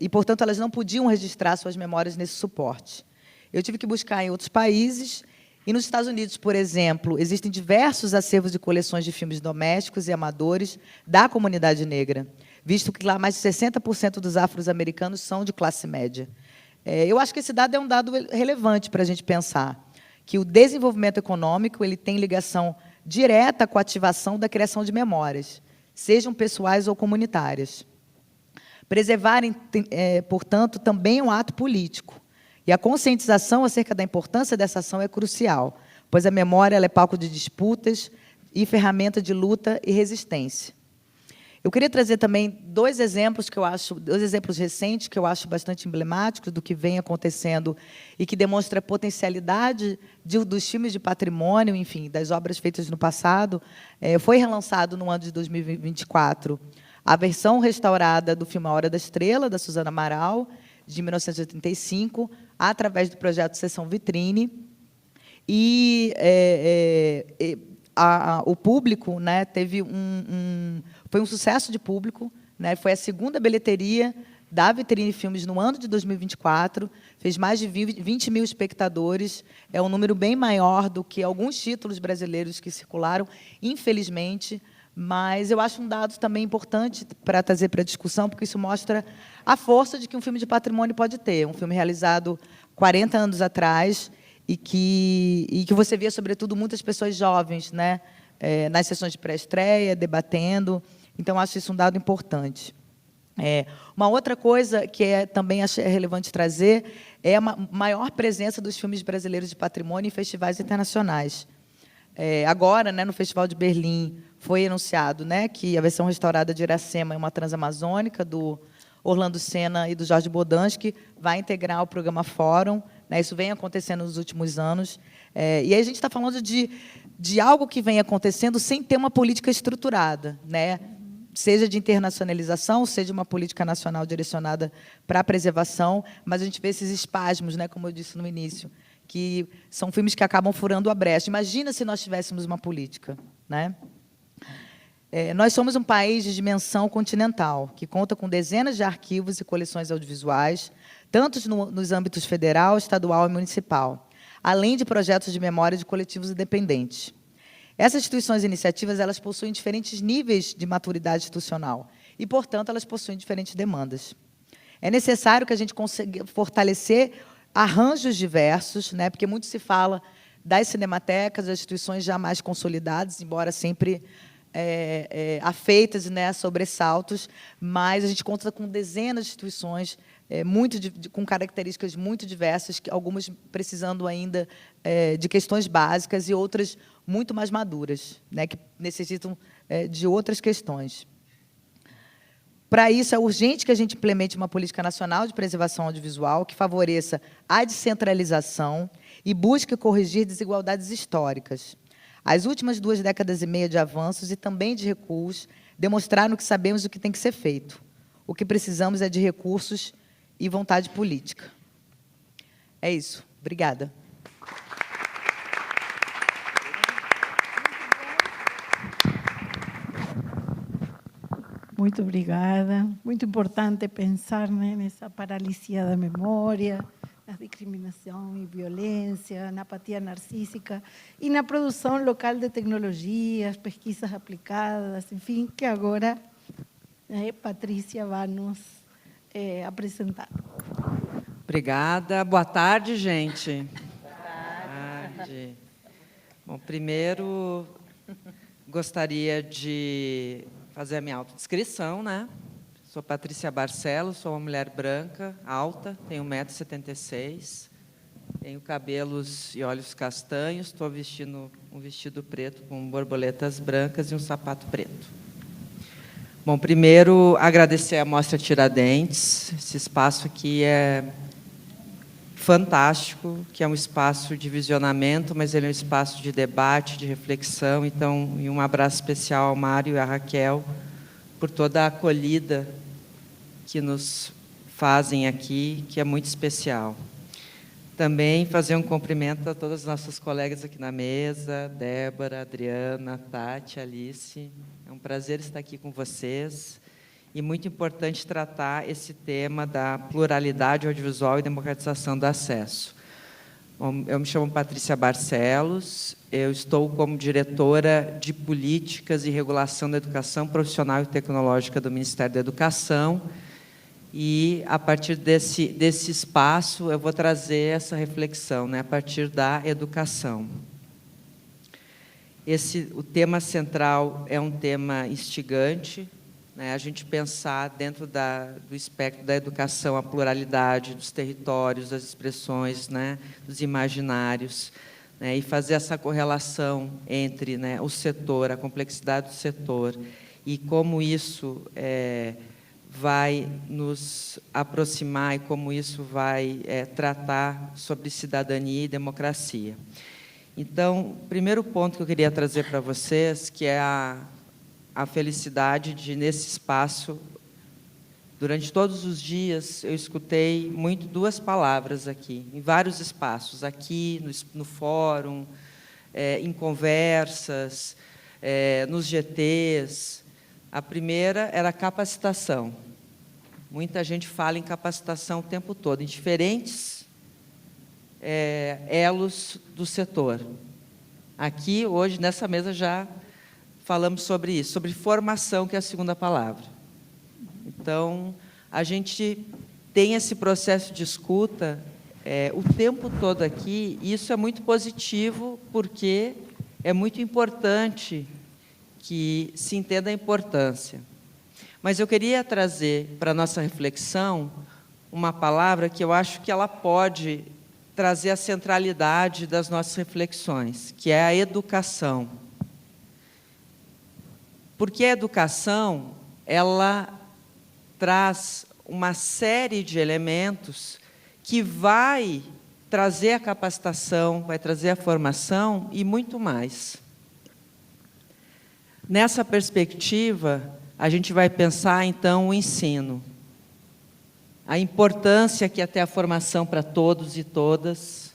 E, portanto, elas não podiam registrar suas memórias nesse suporte. Eu tive que buscar em outros países, e nos Estados Unidos, por exemplo, existem diversos acervos de coleções de filmes domésticos e amadores da comunidade negra, visto que lá mais de 60% dos afro-americanos são de classe média. Eu acho que esse dado é um dado relevante para a gente pensar, que o desenvolvimento econômico ele tem ligação direta com a ativação da criação de memórias, sejam pessoais ou comunitárias. Preservar, portanto, também é um ato político. E a conscientização acerca da importância dessa ação é crucial, pois a memória ela é palco de disputas e ferramenta de luta e resistência. Eu queria trazer também dois exemplos recentes que eu acho bastante emblemáticos do que vem acontecendo e que demonstra a potencialidade dos filmes de patrimônio, enfim, das obras feitas no passado. Foi relançado no ano de 2024 a versão restaurada do filme A Hora da Estrela, da Suzana Amaral, de 1985, através do projeto Sessão Vitrine. E o público, né, teve foi um sucesso de público, né, foi a segunda bilheteria da Vitrine Filmes no ano de 2024, fez mais de 20 mil espectadores, é um número bem maior do que alguns títulos brasileiros que circularam, infelizmente, mas eu acho um dado também importante para trazer para a discussão, porque isso mostra a força de que um filme de patrimônio pode ter, um filme realizado 40 anos atrás, e que você via, sobretudo, muitas pessoas jovens, né, nas sessões de pré-estreia, debatendo. Então, acho isso um dado importante. Uma outra coisa que também acho relevante trazer é a maior presença dos filmes brasileiros de patrimônio em festivais internacionais. Agora, né, no Festival de Berlim, foi anunciado, né, que a versão restaurada de Iracema é uma transamazônica, do Orlando Senna e do Jorge Bodansky, vai integrar o programa Fórum. Né, isso vem acontecendo nos últimos anos. E aí a gente está falando de algo que vem acontecendo sem ter uma política estruturada, né? Seja de internacionalização, seja uma política nacional direcionada para a preservação, mas a gente vê esses espasmos, né, como eu disse no início, que são filmes que acabam furando a brecha. Imagina se nós tivéssemos uma política. Né? Nós somos um país de dimensão continental, que conta com dezenas de arquivos e coleções audiovisuais, tanto nos âmbitos federal, estadual e municipal, além de projetos de memória de coletivos independentes. Essas instituições e iniciativas elas possuem diferentes níveis de maturidade institucional e, portanto, elas possuem diferentes demandas. É necessário que a gente consiga fortalecer arranjos diversos, né, porque muito se fala das cinematecas, das instituições já mais consolidadas, embora sempre afeitas, né, sobressaltos, mas a gente conta com dezenas de instituições com características muito diversas, algumas precisando ainda de questões básicas e outras muito mais maduras, né, que necessitam de outras questões. Para isso, é urgente que a gente implemente uma política nacional de preservação audiovisual que favoreça a descentralização e busque corrigir desigualdades históricas. As últimas 2 décadas e meia de avanços e também de recuos demonstraram que sabemos o que tem que ser feito. O que precisamos é de recursos e vontade política. É isso. Obrigada. Muito obrigada. Muito importante pensar, né, nessa paralisia da memória, na discriminação e violência, na apatia narcísica e na produção local de tecnologias, pesquisas aplicadas, enfim, que agora Patrícia vai nos apresentar. Obrigada. Boa tarde, gente. Boa tarde. Bom, primeiro, gostaria de fazer a minha autodescrição, né? Sou Patrícia Barcelos, sou uma mulher branca, alta, tenho 1,76 m, tenho cabelos e olhos castanhos, estou vestindo um vestido preto com borboletas brancas e um sapato preto. Bom, primeiro, agradecer a Mostra Tiradentes. Esse espaço aqui é fantástico, que é um espaço de visionamento, mas ele é um espaço de debate, de reflexão. Então, e um abraço especial ao Mário e à Raquel por toda a acolhida que nos fazem aqui, que é muito especial. Também fazer um cumprimento a todas as nossas colegas aqui na mesa, Débora, Adriana, Tati, Alice. É um prazer estar aqui com vocês. E muito importante tratar esse tema da pluralidade audiovisual e democratização do acesso. Bom, eu me chamo Patrícia Barcelos, eu estou como diretora de Políticas e Regulação da Educação Profissional e Tecnológica do Ministério da Educação, e, a partir desse espaço, eu vou trazer essa reflexão, né, a partir da educação. O tema central é um tema instigante, né, a gente pensar dentro do espectro da educação a pluralidade dos territórios, das expressões, né, dos imaginários, né, e fazer essa correlação entre, né, o setor, a complexidade do setor, e como isso vai nos aproximar e como isso vai tratar sobre cidadania e democracia. Então, o primeiro ponto que eu queria trazer para vocês, que é a felicidade de, nesse espaço, durante todos os dias, eu escutei muito 2 palavras aqui, em vários espaços, aqui, no fórum, em conversas, nos GTs. A primeira era capacitação. Muita gente fala em capacitação o tempo todo, em diferentes elos do setor. Aqui, hoje, nessa mesa, já falamos sobre isso, sobre formação, que é a segunda palavra. Então, a gente tem esse processo de escuta o tempo todo aqui, e isso é muito positivo, porque é muito importante que se entenda a importância. Mas eu queria trazer para a nossa reflexão uma palavra que eu acho que ela pode trazer a centralidade das nossas reflexões, que é a educação. Porque a educação, ela traz uma série de elementos que vai trazer a capacitação, vai trazer a formação e muito mais. Nessa perspectiva, a gente vai pensar, então, o ensino. A importância que é ter a formação para todos e todas,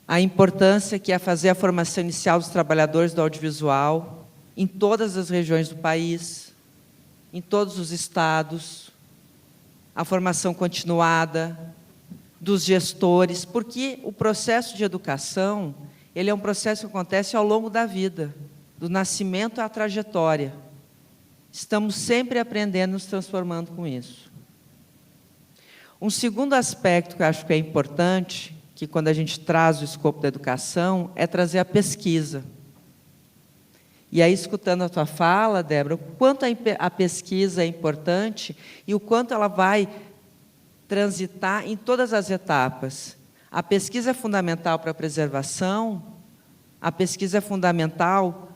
a importância que é fazer a formação inicial dos trabalhadores do audiovisual, em todas as regiões do país, em todos os estados, a formação continuada dos gestores, porque o processo de educação, ele é um processo que acontece ao longo da vida, do nascimento à trajetória. Estamos sempre aprendendo, nos transformando com isso. Um segundo aspecto que eu acho que é importante, que quando a gente traz o escopo da educação, é trazer a pesquisa. E aí, escutando a tua fala, Débora, o quanto a pesquisa é importante e o quanto ela vai transitar em todas as etapas. A pesquisa é fundamental para a preservação, a pesquisa é fundamental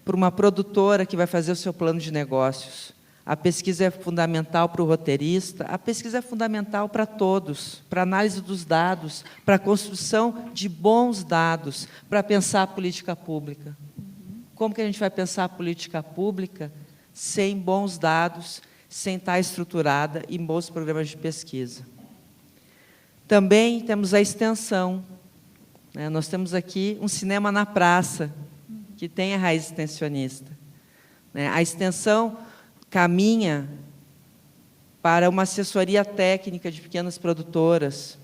para uma produtora que vai fazer o seu plano de negócios. A pesquisa é fundamental para o roteirista, a pesquisa é fundamental para todos, para a análise dos dados, para a construção de bons dados, para pensar a política pública. Como que a gente vai pensar a política pública sem bons dados, sem estar estruturada em bons programas de pesquisa? Também temos a extensão. Nós temos aqui um cinema na praça, que tem a raiz extensionista. A extensão caminha para uma assessoria técnica de pequenas produtoras.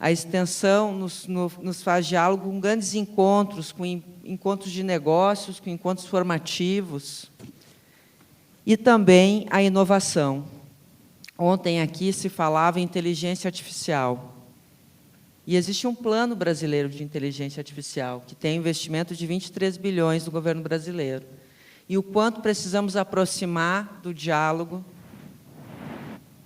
A extensão nos faz diálogo com grandes encontros, com encontros de negócios, com encontros formativos. E também a inovação. Ontem aqui se falava em inteligência artificial. E existe um plano brasileiro de inteligência artificial, que tem investimento de 23 bilhões do governo brasileiro. E o quanto precisamos aproximar do diálogo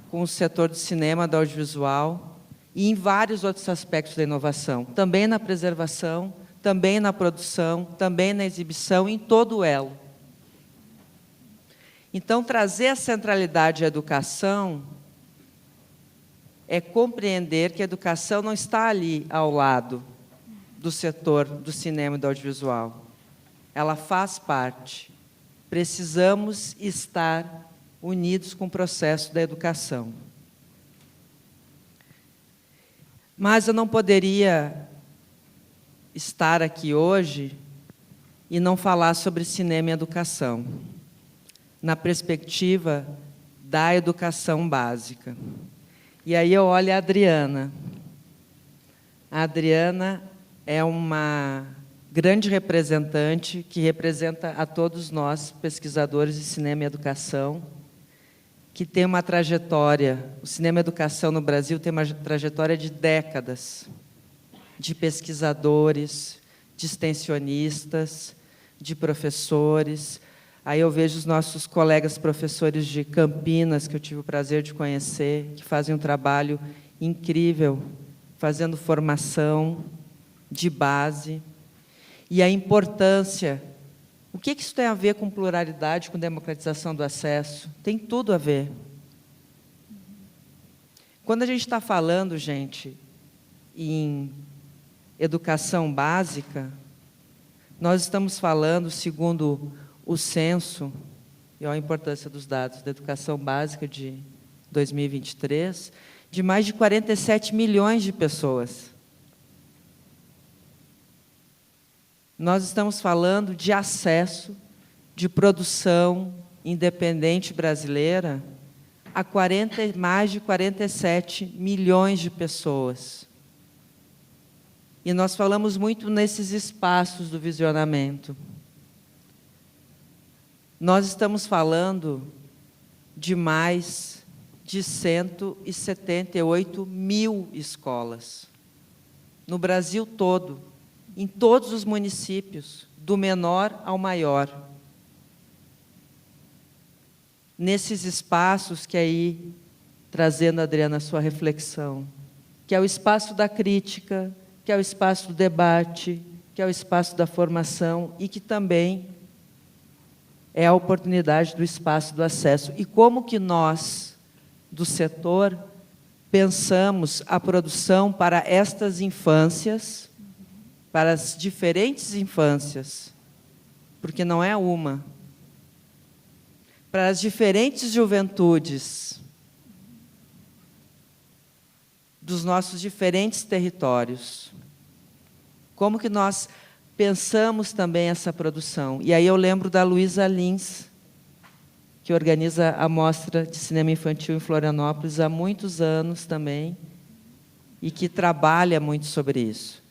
com o setor do cinema, do audiovisual, e em vários outros aspectos da inovação, também na preservação, também na produção, também na exibição, em todo o elo. Então, trazer a centralidade à educação é compreender que a educação não está ali ao lado do setor do cinema e do audiovisual. Ela faz parte. Precisamos estar unidos com o processo da educação. Mas eu não poderia estar aqui hoje e não falar sobre cinema e educação, na perspectiva da educação básica. E aí eu olho a Adriana. A Adriana é uma grande representante que representa a todos nós, pesquisadores de cinema e educação, que tem uma trajetória, o cinema e educação no Brasil tem uma trajetória de décadas, de pesquisadores, de extensionistas, de professores. Aí eu vejo os nossos colegas professores de Campinas, que eu tive o prazer de conhecer, que fazem um trabalho incrível, fazendo formação de base. E a importância, o que isso tem a ver com pluralidade, com democratização do acesso? Tem tudo a ver. Quando a gente está falando, gente, em educação básica, nós estamos falando, segundo o censo, e olha a importância dos dados da educação básica de 2023, de mais de 47 milhões de pessoas. Nós estamos falando de acesso, de produção independente brasileira a mais de 47 milhões de pessoas. E nós falamos muito nesses espaços do visionamento. Nós estamos falando de mais de 178 mil escolas, no Brasil todo, em todos os municípios, do menor ao maior. Nesses espaços que aí, trazendo, Adriana, a sua reflexão, que é o espaço da crítica, que é o espaço do debate, que é o espaço da formação e que também é a oportunidade do espaço do acesso. E como que nós, do setor, pensamos a produção para estas infâncias, para as diferentes infâncias, porque não é uma, para as diferentes juventudes dos nossos diferentes territórios. Como que nós pensamos também essa produção? E aí eu lembro da Luísa Lins, que organiza a Mostra de Cinema Infantil em Florianópolis há muitos anos também, e que trabalha muito sobre isso.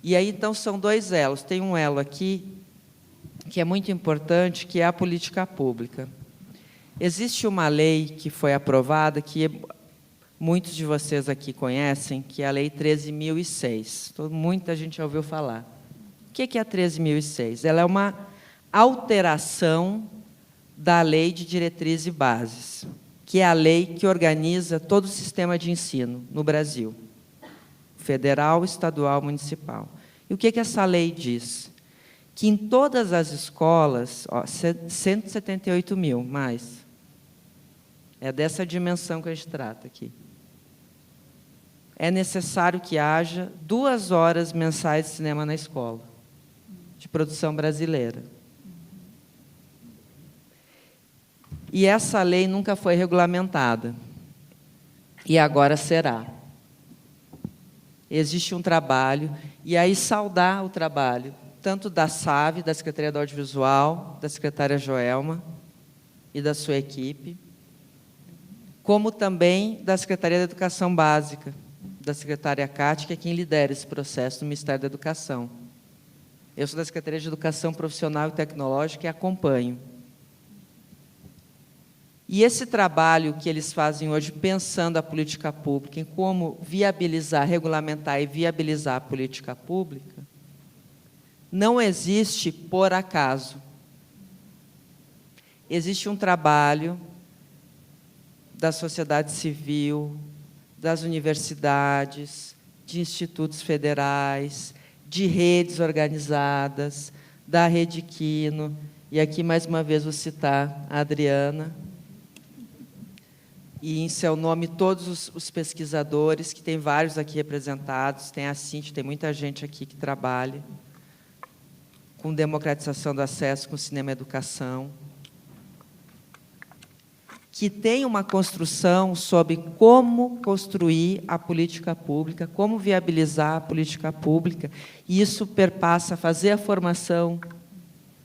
E aí, então, são dois elos. Tem um elo aqui, que é muito importante, que é a política pública. Existe uma lei que foi aprovada, que muitos de vocês aqui conhecem, que é a Lei 13.006. Muita gente já ouviu falar. O que é a 13.006? Ela é uma alteração da Lei de Diretrizes e Bases, que é a lei que organiza todo o sistema de ensino no Brasil, federal, estadual, municipal. E o que essa lei diz? Que em todas as escolas, 178 mil, mais, é dessa dimensão que a gente trata aqui, é necessário que haja 2 horas mensais de cinema na escola, de produção brasileira. E essa lei nunca foi regulamentada, e agora será. Existe um trabalho, e aí saudar o trabalho, tanto da SAV, da Secretaria do Audiovisual, da secretária Joelma e da sua equipe, como também da Secretaria da Educação Básica, da secretária Cátia, que é quem lidera esse processo no Ministério da Educação. Eu sou da Secretaria de Educação Profissional e Tecnológica e acompanho. E esse trabalho que eles fazem hoje, pensando a política pública, em como viabilizar, regulamentar e viabilizar a política pública, não existe por acaso. Existe um trabalho da sociedade civil, das universidades, de institutos federais, de redes organizadas, da Rede Quino, e aqui, mais uma vez, vou citar a Adriana, e em seu nome todos os pesquisadores, que tem vários aqui representados, tem a Cíntia, tem muita gente aqui que trabalha com democratização do acesso, com cinema e educação, que tem uma construção sobre como construir a política pública, como viabilizar a política pública, e isso perpassa fazer a formação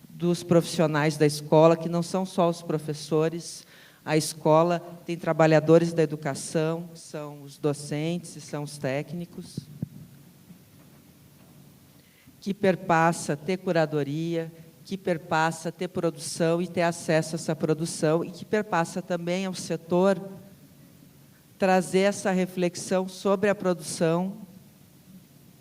dos profissionais da escola, que não são só os professores. A escola tem trabalhadores da educação, são os docentes e são os técnicos, que perpassa ter curadoria, que perpassa ter produção e ter acesso a essa produção, e que perpassa também ao setor trazer essa reflexão sobre a produção,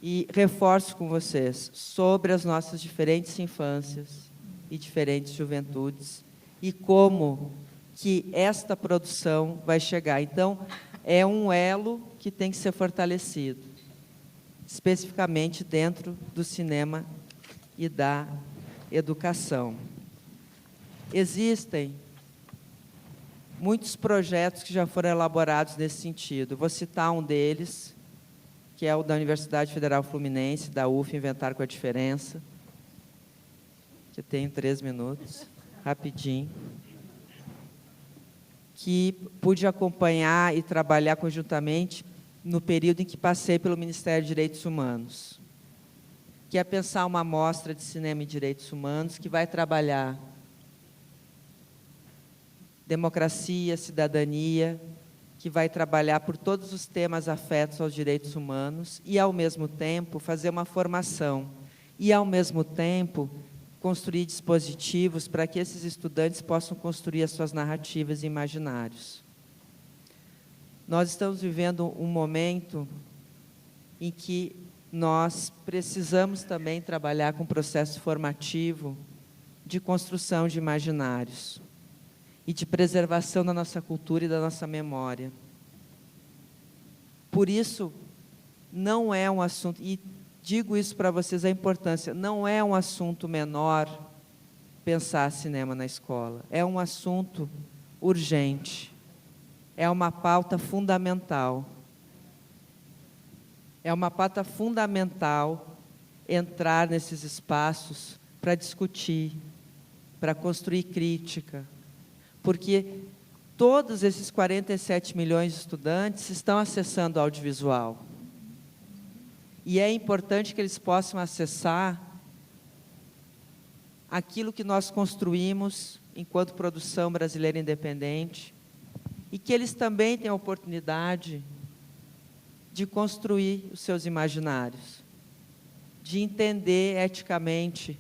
e reforço com vocês, sobre as nossas diferentes infâncias e diferentes juventudes, e como que esta produção vai chegar. Então, é um elo que tem que ser fortalecido, especificamente dentro do cinema e da educação. Existem muitos projetos que já foram elaborados nesse sentido. Vou citar um deles, que é o da Universidade Federal Fluminense, da UF, Inventar com a Diferença, que tenho 3 minutos, rapidinho, que pude acompanhar e trabalhar conjuntamente no período em que passei pelo Ministério de Direitos Humanos, que é pensar uma mostra de cinema e direitos humanos que vai trabalhar democracia, cidadania, que vai trabalhar por todos os temas afetos aos direitos humanos e, ao mesmo tempo, fazer uma formação e, ao mesmo tempo, construir dispositivos para que esses estudantes possam construir as suas narrativas e imaginários. Nós estamos vivendo um momento em que nós precisamos também trabalhar com o processo formativo de construção de imaginários e de preservação da nossa cultura e da nossa memória. Por isso, não é um assunto, e digo isso para vocês, a importância, não é um assunto menor pensar cinema na escola, é um assunto urgente, é uma pauta fundamental. É uma pauta fundamental entrar nesses espaços para discutir, para construir crítica, porque todos esses 47 milhões de estudantes estão acessando o audiovisual. E é importante que eles possam acessar aquilo que nós construímos enquanto produção brasileira independente e que eles também tenham a oportunidade de construir os seus imaginários, de entender eticamente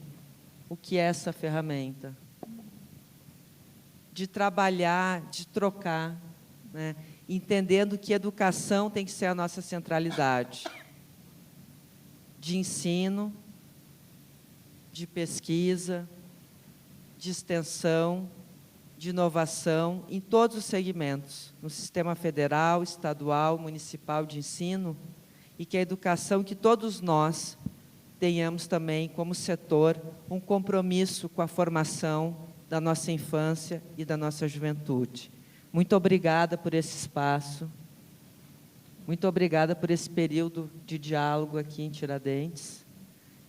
o que é essa ferramenta, de trabalhar, de trocar, né? Entendendo que educação tem que ser a nossa centralidade, de ensino, de pesquisa, de extensão, de inovação em todos os segmentos, no sistema federal, estadual, municipal de ensino, e que a educação, que todos nós tenhamos também como setor um compromisso com a formação da nossa infância e da nossa juventude. Muito obrigada por esse espaço, muito obrigada por esse período de diálogo aqui em Tiradentes,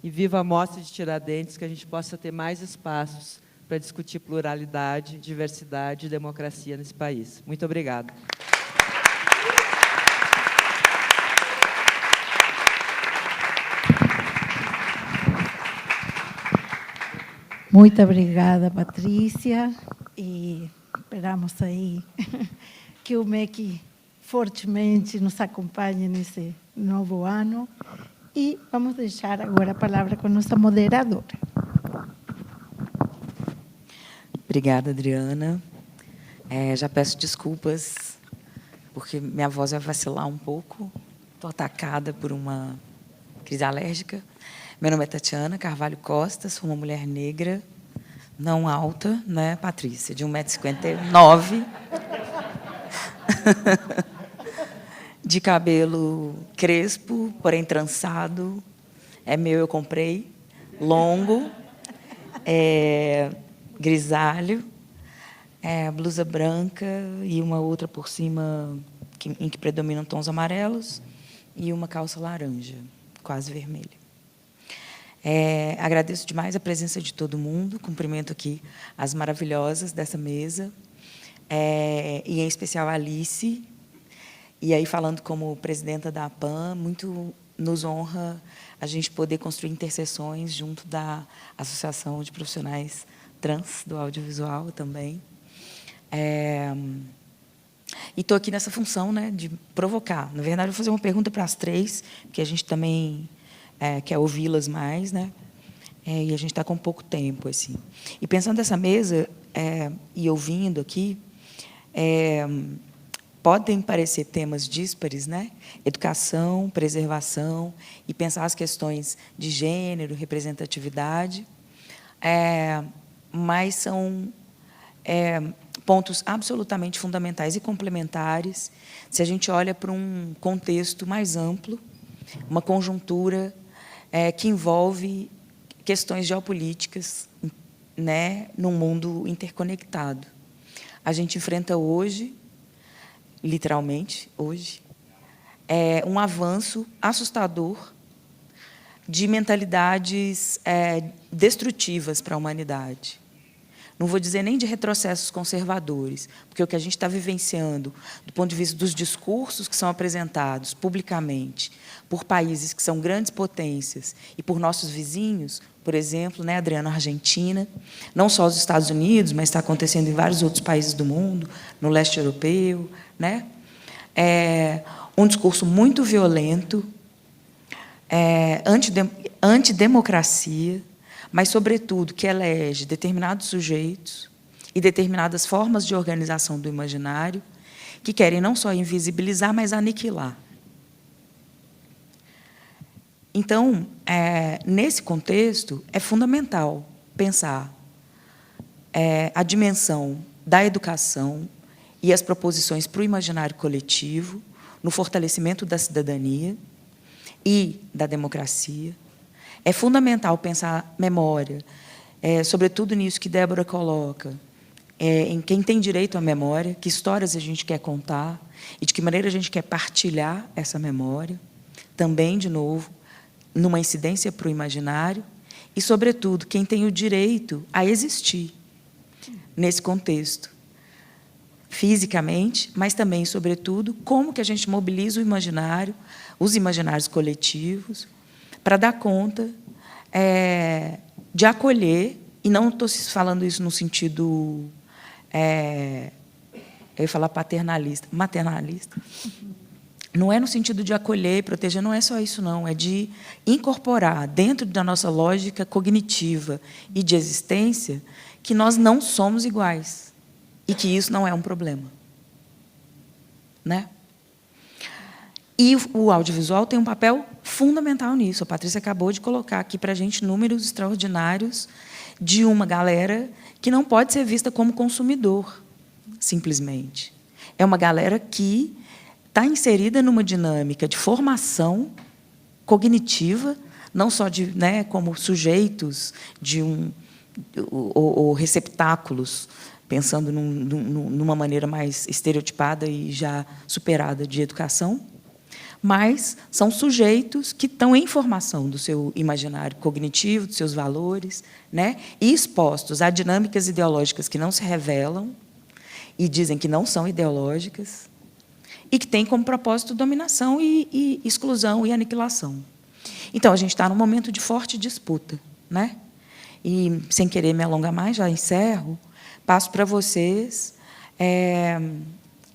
e viva a Mostra de Tiradentes, que a gente possa ter mais espaços para discutir pluralidade, diversidade e democracia nesse país. Muito obrigada. Muito obrigada, Patrícia, e esperamos aí que o MEC fortemente nos acompanhe nesse novo ano. E vamos deixar agora a palavra com a nossa moderadora. Obrigada, Adriana. Já peço desculpas, porque minha voz vai vacilar um pouco. Estou atacada por uma crise alérgica. Meu nome é Tatiana Carvalho Costa, sou uma mulher negra, não alta, né, Patrícia? De 1,59 m. De cabelo crespo, porém trançado. É meu, eu comprei. Longo. Grisalho, blusa branca e uma outra por cima em que predominam tons amarelos e uma calça laranja, quase vermelha. Agradeço demais a presença de todo mundo, cumprimento aqui as maravilhosas dessa mesa, e em especial a Alice, e aí falando como presidenta da APAM, muito nos honra a gente poder construir interseções junto da Associação de Profissionais Trans do Audiovisual também. E estou aqui nessa função, né, de provocar. Na verdade, eu vou fazer uma pergunta para as três, porque a gente também quer ouvi-las mais, né? E a gente está com pouco tempo, assim. E pensando nessa mesa e ouvindo aqui, podem parecer temas díspares, né? Educação, preservação e pensar as questões de gênero, representatividade, mas são pontos absolutamente fundamentais e complementares se a gente olha para um contexto mais amplo, uma conjuntura que envolve questões geopolíticas, né, num mundo interconectado. A gente enfrenta hoje, literalmente hoje, um avanço assustador de mentalidades destrutivas para a humanidade. não vou dizer nem de retrocessos conservadores, porque o que a gente está vivenciando, do ponto de vista dos discursos que são apresentados publicamente por países que são grandes potências e por nossos vizinhos, por exemplo, né, Adriana, Argentina, não só os Estados Unidos, mas está acontecendo em vários outros países do mundo, no leste europeu, né? Um discurso muito violento, antidemocracia, mas, sobretudo, que elege determinados sujeitos e determinadas formas de organização do imaginário que querem não só invisibilizar, mas aniquilar. Então, nesse contexto, é fundamental pensar a dimensão da educação e as proposições para o imaginário coletivo, no fortalecimento da cidadania e da democracia. É fundamental pensar memória, sobretudo nisso que Débora coloca, em quem tem direito à memória, que histórias a gente quer contar e de que maneira a gente quer partilhar essa memória, também, de novo, numa incidência para o imaginário, e, sobretudo, quem tem o direito a existir nesse contexto, fisicamente, mas também, sobretudo, como que a gente mobiliza o imaginário, os imaginários coletivos, para dar conta de acolher, e não estou falando isso no sentido, eu ia falar paternalista, maternalista, não é no sentido de acolher e proteger, não é só isso, não, é de incorporar dentro da nossa lógica cognitiva e de existência que nós não somos iguais e que isso não é um problema, né? E o audiovisual tem um papel fundamental nisso. A Patrícia acabou de colocar aqui para a gente números extraordinários de uma galera que não pode ser vista como consumidor, simplesmente. É uma galera que está inserida numa dinâmica de formação cognitiva, não só como sujeitos de ou receptáculos, pensando numa maneira mais estereotipada e já superada de educação, mas são sujeitos que estão em formação do seu imaginário cognitivo, dos seus valores, né, e expostos a dinâmicas ideológicas que não se revelam e dizem que não são ideológicas, e que têm como propósito dominação e exclusão e aniquilação. Então, a gente está num momento de forte disputa, né? E, sem querer me alongar mais, já encerro, passo para vocês,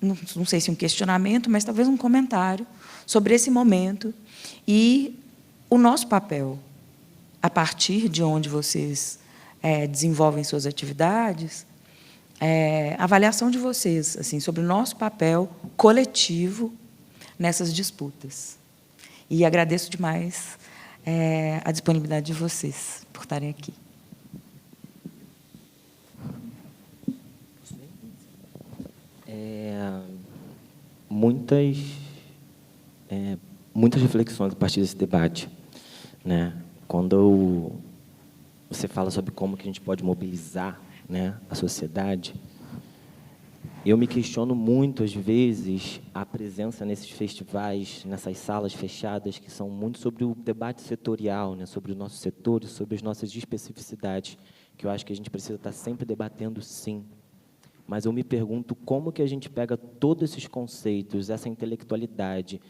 não sei se um questionamento, mas talvez um comentário sobre esse momento e o nosso papel, a partir de onde vocês desenvolvem suas atividades, avaliação de vocês assim, sobre o nosso papel coletivo nessas disputas. E agradeço demais a disponibilidade de vocês por estarem aqui. Muitas reflexões a partir desse debate, né? Quando você fala sobre como que a gente pode mobilizar, né, a sociedade, eu me questiono muito, às vezes, a presença nesses festivais, nessas salas fechadas, que são muito sobre o debate setorial, né, sobre os nossos setores, sobre as nossas especificidades, que eu acho que a gente precisa estar sempre debatendo, sim. Mas eu me pergunto como que a gente pega todos esses conceitos, essa intelectualidade,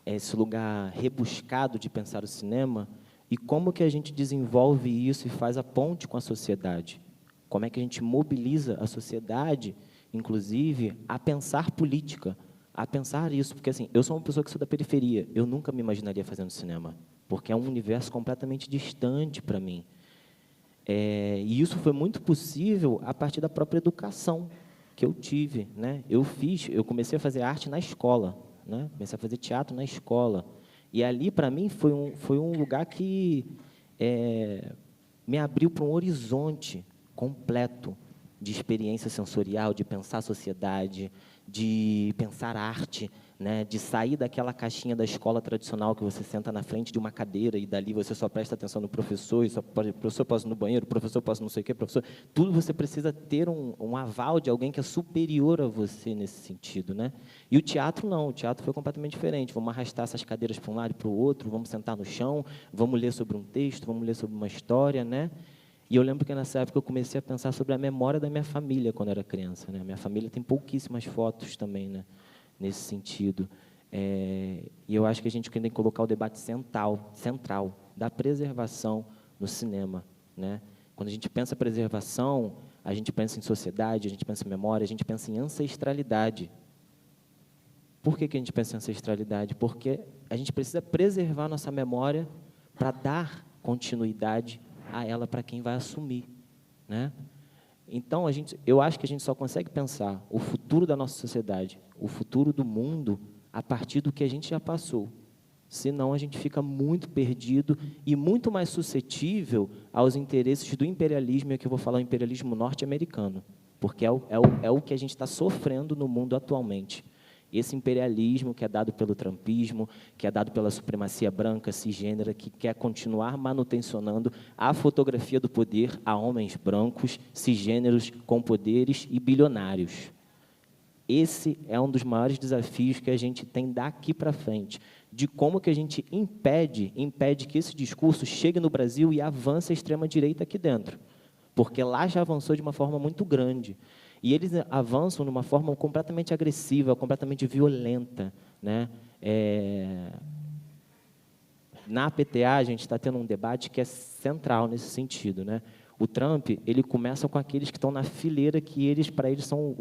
esse lugar rebuscado de pensar o cinema, e como que a gente desenvolve isso e faz a ponte com a sociedade. Como é que a gente mobiliza a sociedade, inclusive, a pensar política, a pensar isso. Porque, assim, eu sou uma pessoa que sou da periferia, eu nunca me imaginaria fazendo cinema, porque é um universo completamente distante para mim. E isso foi muito possível a partir da própria educação que eu tive, né? Eu comecei a fazer arte na escola, né? Comecei a fazer teatro na escola, e ali para mim foi um lugar que me abriu para um horizonte completo de experiência sensorial, de pensar a sociedade, de pensar arte, né, de sair daquela caixinha da escola tradicional que você senta na frente de uma cadeira e dali você só presta atenção no professor, o professor passa no banheiro, o professor passa não sei o quê, professor, tudo você precisa ter um aval de alguém que é superior a você nesse sentido, né? E o teatro não, o teatro foi completamente diferente. Vamos arrastar essas cadeiras para um lado e para o outro, vamos sentar no chão, vamos ler sobre um texto, vamos ler sobre uma história, né? E eu lembro que, nessa época, eu comecei a pensar sobre a memória da minha família quando eu era criança, né? Minha família tem pouquíssimas fotos também, né, nesse sentido. E eu acho que a gente tem que colocar o debate central da preservação no cinema, né? Quando a gente pensa em preservação, a gente pensa em sociedade, a gente pensa em memória, a gente pensa em ancestralidade. Por que a gente pensa em ancestralidade? Porque a gente precisa preservar nossa memória para dar continuidade a ela para quem vai assumir, né? Então, eu acho que a gente só consegue pensar o futuro da nossa sociedade, o futuro do mundo, a partir do que a gente já passou. Senão, a gente fica muito perdido e muito mais suscetível aos interesses do imperialismo, e aqui eu vou falar o imperialismo norte-americano, porque é o que a gente está sofrendo no mundo atualmente. Esse imperialismo que é dado pelo trumpismo, que é dado pela supremacia branca, cisgênera, que quer continuar manutencionando a fotografia do poder a homens brancos, cisgêneros, com poderes e bilionários. Esse é um dos maiores desafios que a gente tem daqui para frente, de como que a gente impede que esse discurso chegue no Brasil e avance a extrema-direita aqui dentro, porque lá já avançou de uma forma muito grande. E eles avançam de uma forma completamente agressiva, completamente violenta, né? Na PTA, a gente está tendo um debate que é central nesse sentido, né? O Trump, ele começa com aqueles que estão na fileira, que para eles são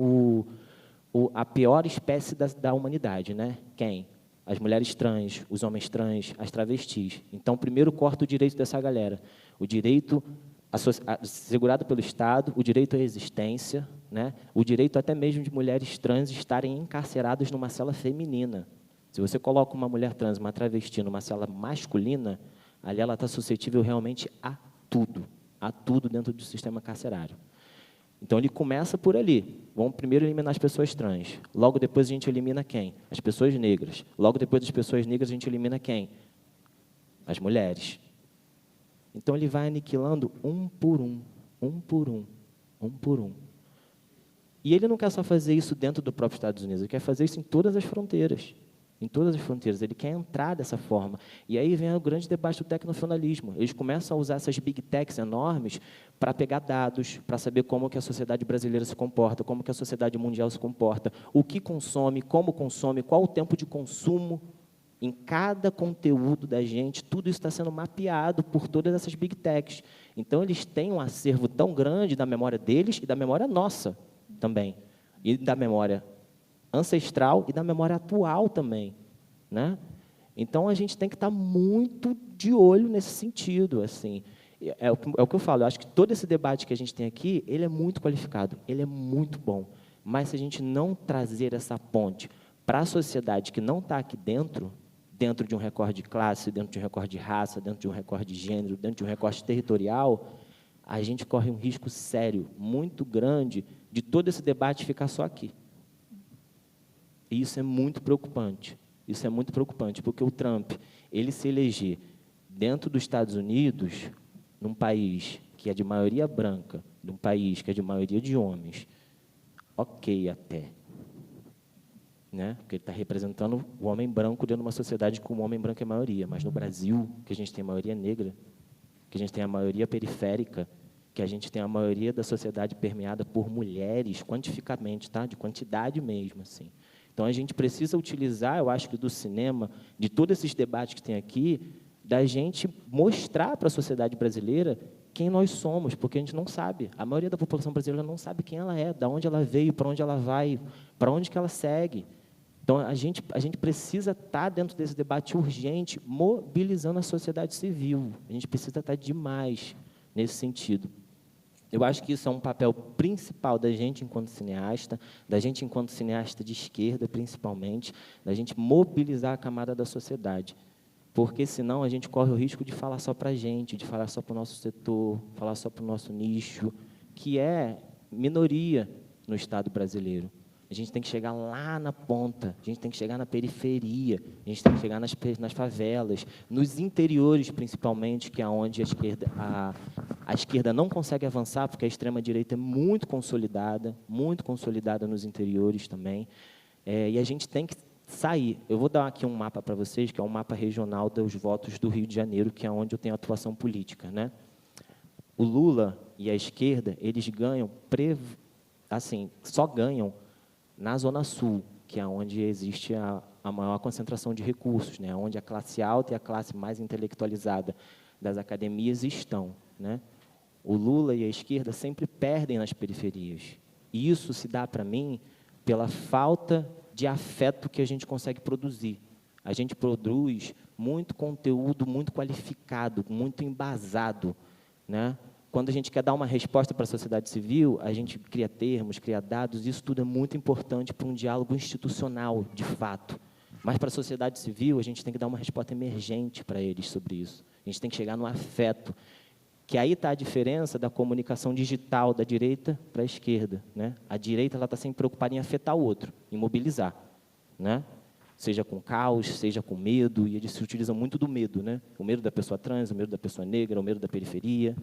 a pior espécie da humanidade, né? Quem? As mulheres trans, os homens trans, as travestis. Então, primeiro corta o direito dessa galera. O direito assegurado pelo Estado, o direito à existência, né? O direito até mesmo de mulheres trans estarem encarceradas numa cela feminina. Se você coloca uma mulher trans, uma travesti, numa cela masculina, ali ela está suscetível realmente a tudo dentro do sistema carcerário. Então, ele começa por ali. Vamos primeiro eliminar as pessoas trans. Logo depois, a gente elimina quem? As pessoas negras. Logo depois das pessoas negras, a gente elimina quem? As mulheres. Então, ele vai aniquilando um por um. E ele não quer só fazer isso dentro do próprio Estados Unidos, ele quer fazer isso em todas as fronteiras. Em todas as fronteiras, ele quer entrar dessa forma. E aí vem o grande debate do tecnofeudalismo. Eles começam a usar essas big techs enormes para pegar dados, para saber como que a sociedade brasileira se comporta, como que a sociedade mundial se comporta, o que consome, como consome, qual o tempo de consumo em cada conteúdo da gente. Tudo isso está sendo mapeado por todas essas big techs. Então, eles têm um acervo tão grande da memória deles e da memória nossa também, e da memória ancestral e da memória atual também, né? Então, a gente tem que estar muito de olho nesse sentido, assim. É o que eu falo, eu acho que todo esse debate que a gente tem aqui, ele é muito qualificado, ele é muito bom, mas se a gente não trazer essa ponte para a sociedade que não está aqui dentro de um recorte de classe, dentro de um recorte de raça, dentro de um recorte de gênero, dentro de um recorte territorial, a gente corre um risco sério, muito grande, de todo esse debate ficar só aqui. E isso é muito preocupante. Isso é muito preocupante, porque o Trump, ele se eleger dentro dos Estados Unidos, num país que é de maioria branca, num país que é de maioria de homens, ok até, né? Porque ele está representando o homem branco dentro de uma sociedade com o homem branco é maioria. Mas no Brasil, que a gente tem maioria negra, que a gente tem a maioria periférica, que a gente tem a maioria da sociedade permeada por mulheres, quantificamente, tá? De quantidade mesmo, assim. Então, a gente precisa utilizar, eu acho que do cinema, de todos esses debates que tem aqui, da gente mostrar para a sociedade brasileira quem nós somos, porque a gente não sabe. A maioria da população brasileira não sabe quem ela é, de onde ela veio, para onde ela vai, para onde que ela segue. Então, a gente precisa estar dentro desse debate urgente, mobilizando a sociedade civil. A gente precisa estar demais nesse sentido. Eu acho que isso é um papel principal da gente enquanto cineasta, da gente enquanto cineasta de esquerda, principalmente, da gente mobilizar a camada da sociedade. Porque, senão, a gente corre o risco de falar só para a gente, de falar só para o nosso setor, falar só para o nosso nicho, que é minoria no Estado brasileiro. A gente tem que chegar lá na ponta, a gente tem que chegar na periferia, a gente tem que chegar nas favelas, nos interiores, principalmente, que é onde a esquerda não consegue avançar, porque a extrema-direita é muito consolidada nos interiores também, e a gente tem que sair. Eu vou dar aqui um mapa para vocês, que é um mapa regional dos votos do Rio de Janeiro, que é onde eu tenho atuação política, né? o Lula e a esquerda, eles ganham, assim, só ganham na Zona Sul, que é onde existe a maior concentração de recursos, né? Onde a classe alta e a classe mais intelectualizada das academias estão, né? O Lula e a esquerda sempre perdem nas periferias. E isso se dá, para mim, pela falta de afeto que a gente consegue produzir. A gente produz muito conteúdo muito qualificado, muito embasado, né? Quando a gente quer dar uma resposta para a sociedade civil, a gente cria termos, cria dados, isso tudo é muito importante para um diálogo institucional, de fato. Mas, para a sociedade civil, a gente tem que dar uma resposta emergente para eles sobre isso. A gente tem que chegar no afeto, que aí está a diferença da comunicação digital da direita para a esquerda, né? A direita está sempre preocupada em afetar o outro, em mobilizar, né? Seja com caos, seja com medo, e eles se utilizam muito do medo, né? O medo da pessoa trans, o medo da pessoa negra, o medo da periferia.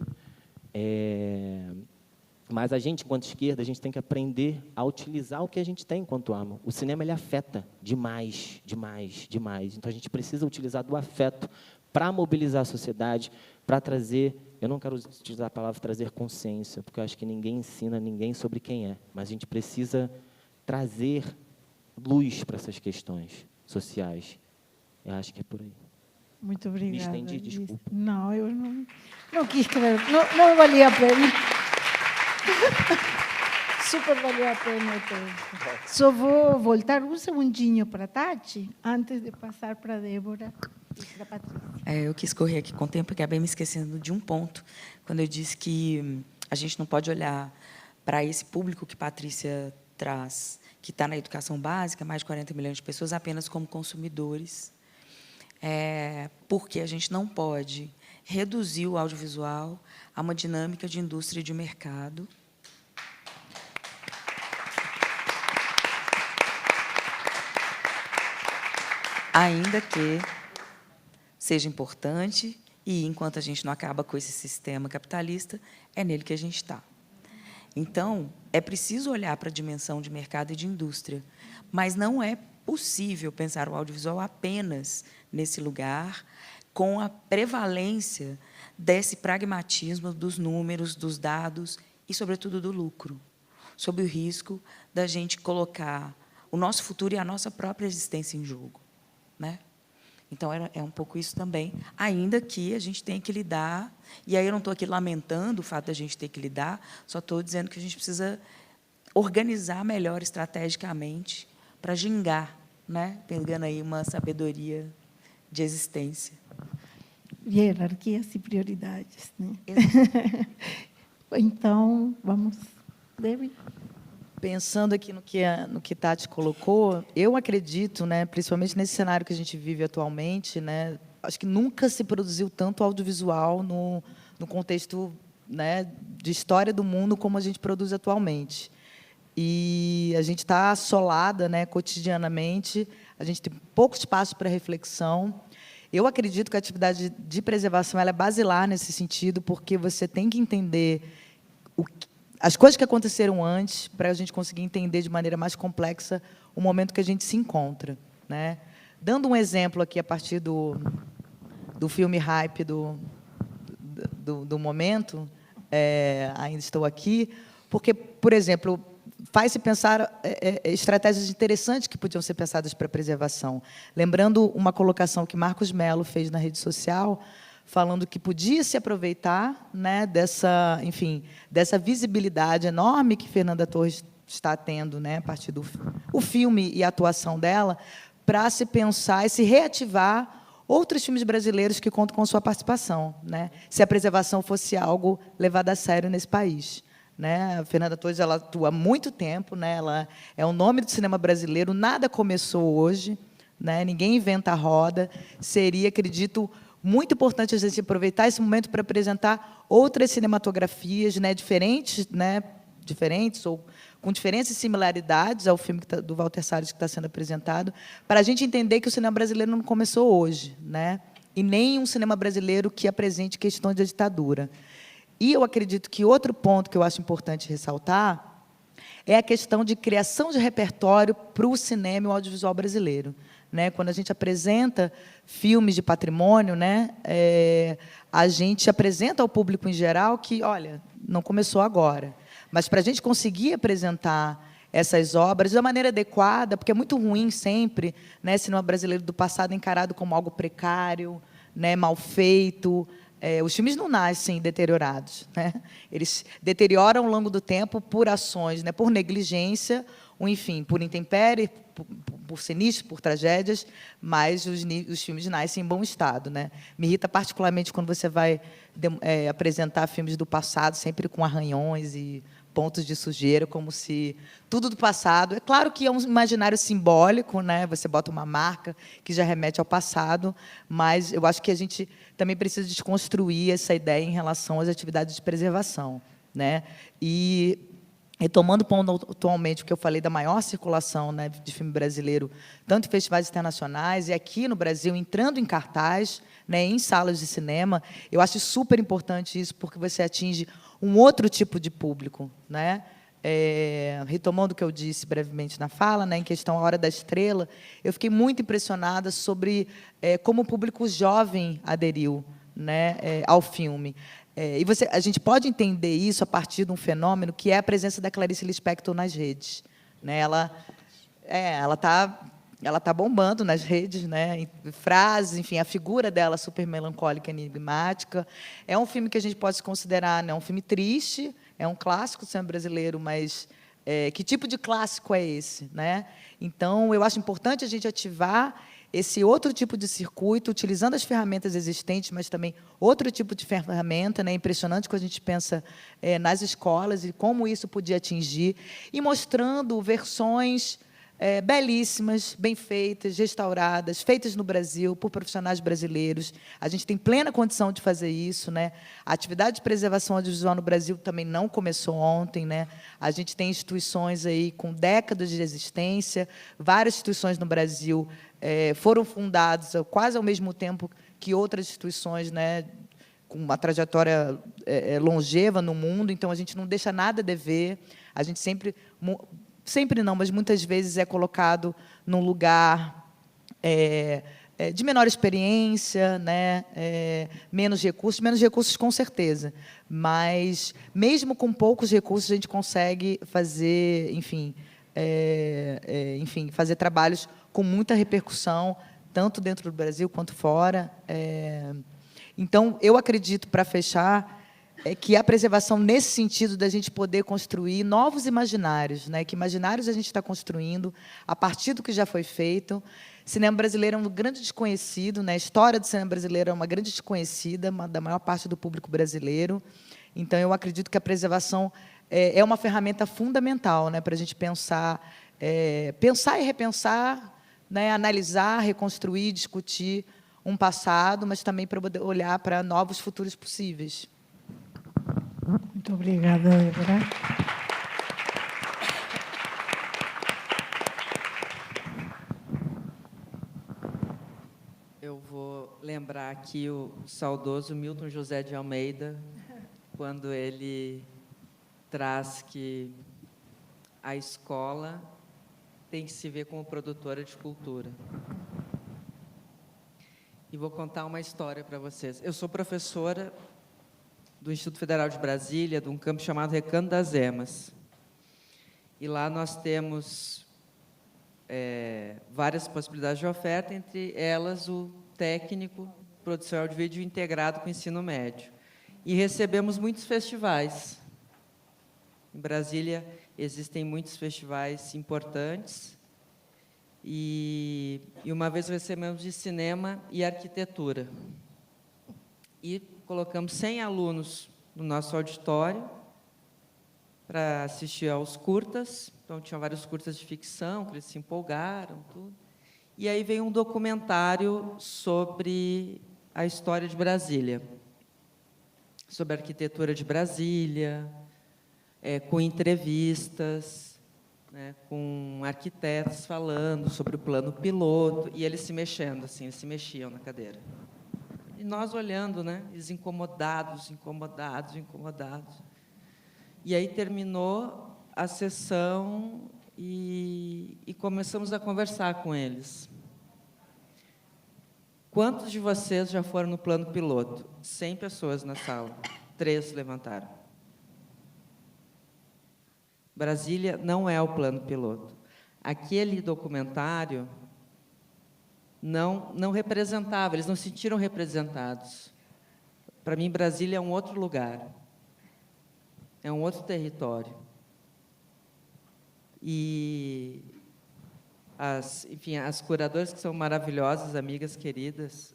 Mas a gente, enquanto esquerda, a gente tem que aprender a utilizar o que a gente tem enquanto arma. O cinema, ele afeta demais, demais, demais. Então, a gente precisa utilizar do afeto para mobilizar a sociedade, para trazer... Eu não quero utilizar a palavra trazer consciência, porque eu acho que ninguém ensina ninguém sobre quem é, mas a gente precisa trazer luz para essas questões sociais. Eu acho que é por aí. Muito obrigada. Me estendi, desculpa. Não, eu não quis querer, não valia a pena. Super valeu a pena o tempo. Só vou voltar um segundinho para a Tati, antes de passar para a Débora e para a Patrícia. Eu quis correr aqui com o tempo e acabei me esquecendo de um ponto, quando eu disse que a gente não pode olhar para esse público que Patrícia traz, que está na educação básica, mais de 40 milhões de pessoas, apenas como consumidores, porque a gente não pode reduzir o audiovisual a uma dinâmica de indústria e de mercado. Ainda que seja importante, e enquanto a gente não acaba com esse sistema capitalista, é nele que a gente está. Então, é preciso olhar para a dimensão de mercado e de indústria, mas não é possível pensar o audiovisual apenas nesse lugar, com a prevalência desse pragmatismo dos números, dos dados e, sobretudo, do lucro, sob o risco da gente colocar o nosso futuro e a nossa própria existência em jogo, né? Então, é um pouco isso também, ainda que a gente tenha que lidar, e aí eu não estou aqui lamentando o fato de a gente ter que lidar, só estou dizendo que a gente precisa organizar melhor estrategicamente para gingar, né? Pegando aí uma sabedoria de existência. Hierarquias e prioridades, né? Então, vamos, Debbie. Pensando aqui no que Tati colocou, eu acredito, né, principalmente nesse cenário que a gente vive atualmente, né, acho que nunca se produziu tanto audiovisual no contexto, né, de história do mundo como a gente produz atualmente. E a gente está assolada, né, cotidianamente, a gente tem pouco espaço para reflexão. Eu acredito que a atividade de preservação ela é basilar nesse sentido, porque você tem que entender as coisas que aconteceram antes, para a gente conseguir entender de maneira mais complexa o momento que a gente se encontra, né? Dando um exemplo aqui, a partir do filme Hype do momento, Ainda Estou Aqui, porque, por exemplo, faz-se pensar estratégias interessantes que podiam ser pensadas para a preservação. Lembrando uma colocação que Marcos Mello fez na rede social, falando que podia se aproveitar, né, dessa visibilidade enorme que Fernanda Torres está tendo, né, a partir do filme e a atuação dela, para se pensar e se reativar outros filmes brasileiros que contam com sua participação, né, se a preservação fosse algo levado a sério nesse país. Né? A Fernanda Torres ela atua há muito tempo, né? Ela é o nome do cinema brasileiro, nada começou hoje, né? Ninguém inventa a roda. Seria, acredito, muito importante a gente aproveitar esse momento para apresentar outras cinematografias, né, diferentes ou com diferentes similaridades ao filme do Walter Salles que está sendo apresentado, para a gente entender que o cinema brasileiro não começou hoje, né, e nem um cinema brasileiro que apresente questões da ditadura. E eu acredito que outro ponto que eu acho importante ressaltar é a questão de criação de repertório para o cinema e o audiovisual brasileiro. né? Quando a gente apresenta filmes de patrimônio, né, a gente apresenta ao público em geral que, olha, não começou agora. Mas, para a gente conseguir apresentar essas obras da maneira adequada, porque é muito ruim sempre, né, cinema brasileiro do passado encarado como algo precário, né, mal feito. Os filmes não nascem deteriorados, né? Eles deterioram ao longo do tempo por ações, né, por negligência, ou, enfim, por intempérie, por sinistro, por tragédias, mas os filmes nascem em bom estado, né? Me irrita particularmente quando você vai apresentar filmes do passado, sempre com arranhões e pontos de sujeira, como se tudo do passado... É claro que é um imaginário simbólico, né? Você bota uma marca que já remete ao passado, mas eu acho que a gente também precisa desconstruir essa ideia em relação às atividades de preservação, né? E, retomando pontualmente o que eu falei da maior circulação, né, de filme brasileiro, tanto em festivais internacionais e aqui no Brasil, entrando em cartaz, né, em salas de cinema, eu acho super importante isso, porque você atinge um outro tipo de público, né? Retomando o que eu disse brevemente na fala, né, em questão à Hora da Estrela, eu fiquei muito impressionada sobre como o público jovem aderiu, né, ao filme. E a gente pode entender isso a partir de um fenômeno que é a presença da Clarice Lispector nas redes, né? Ela tá bombando nas redes, né? Frases, enfim, a figura dela super melancólica, enigmática. É um filme que a gente pode se considerar, né, um filme triste, é um clássico do cinema brasileiro, mas que tipo de clássico é esse, né? Então, eu acho importante a gente ativar esse outro tipo de circuito, utilizando as ferramentas existentes, mas também outro tipo de ferramenta, né? Impressionante quando a gente pensa nas escolas e como isso podia atingir, e mostrando versões belíssimas, bem feitas, restauradas, feitas no Brasil, por profissionais brasileiros. A gente tem plena condição de fazer isso, né? A atividade de preservação audiovisual no Brasil também não começou ontem, né? A gente tem instituições aí com décadas de existência, várias instituições no Brasil foram fundadas quase ao mesmo tempo que outras instituições, né, com uma trajetória longeva no mundo. Então, a gente não deixa nada a dever. A gente sempre não, mas muitas vezes é colocado num lugar de menor experiência, né, menos recursos com certeza, mas mesmo com poucos recursos a gente consegue fazer, enfim, fazer trabalhos com muita repercussão, tanto dentro do Brasil quanto fora. Então, eu acredito, para fechar, que a preservação, nesse sentido, da gente poder construir novos imaginários, né? Que imaginários a gente está construindo a partir do que já foi feito. O cinema brasileiro é um grande desconhecido, né? A história do cinema brasileiro é uma grande desconhecida da maior parte do público brasileiro. Então, eu acredito que a preservação é uma ferramenta fundamental, né, para a gente pensar e repensar, né, analisar, reconstruir, discutir um passado, mas também para poder olhar para novos futuros possíveis. Muito obrigada, Débora. Eu vou lembrar aqui o saudoso Milton José de Almeida, quando ele traz que a escola tem que se ver como produtora de cultura. E vou contar uma história para vocês. Eu sou professora do Instituto Federal de Brasília, de um campo chamado Recanto das Emas. E lá nós temos várias possibilidades de oferta, entre elas o técnico, produção de vídeo integrado com o ensino médio. E recebemos muitos festivais. Em Brasília existem muitos festivais importantes, e uma vez recebemos de cinema e arquitetura. E colocamos 100 alunos no nosso auditório para assistir aos curtas. Então, tinham vários curtas de ficção, que eles se empolgaram, tudo. E aí veio um documentário sobre a história de Brasília, sobre a arquitetura de Brasília, com entrevistas, né, com arquitetos falando sobre o plano piloto, e eles se mexendo, assim, eles se mexiam na cadeira. E nós olhando, né, eles incomodados. E aí terminou a sessão e começamos a conversar com eles. Quantos de vocês já foram no plano piloto? 100 pessoas na sala. 3 levantaram. Brasília não é o plano piloto. Aquele documentário não representava, eles não se sentiram representados. Para mim, Brasília é um outro lugar. É um outro território. E, enfim, as curadoras, que são maravilhosas, amigas queridas,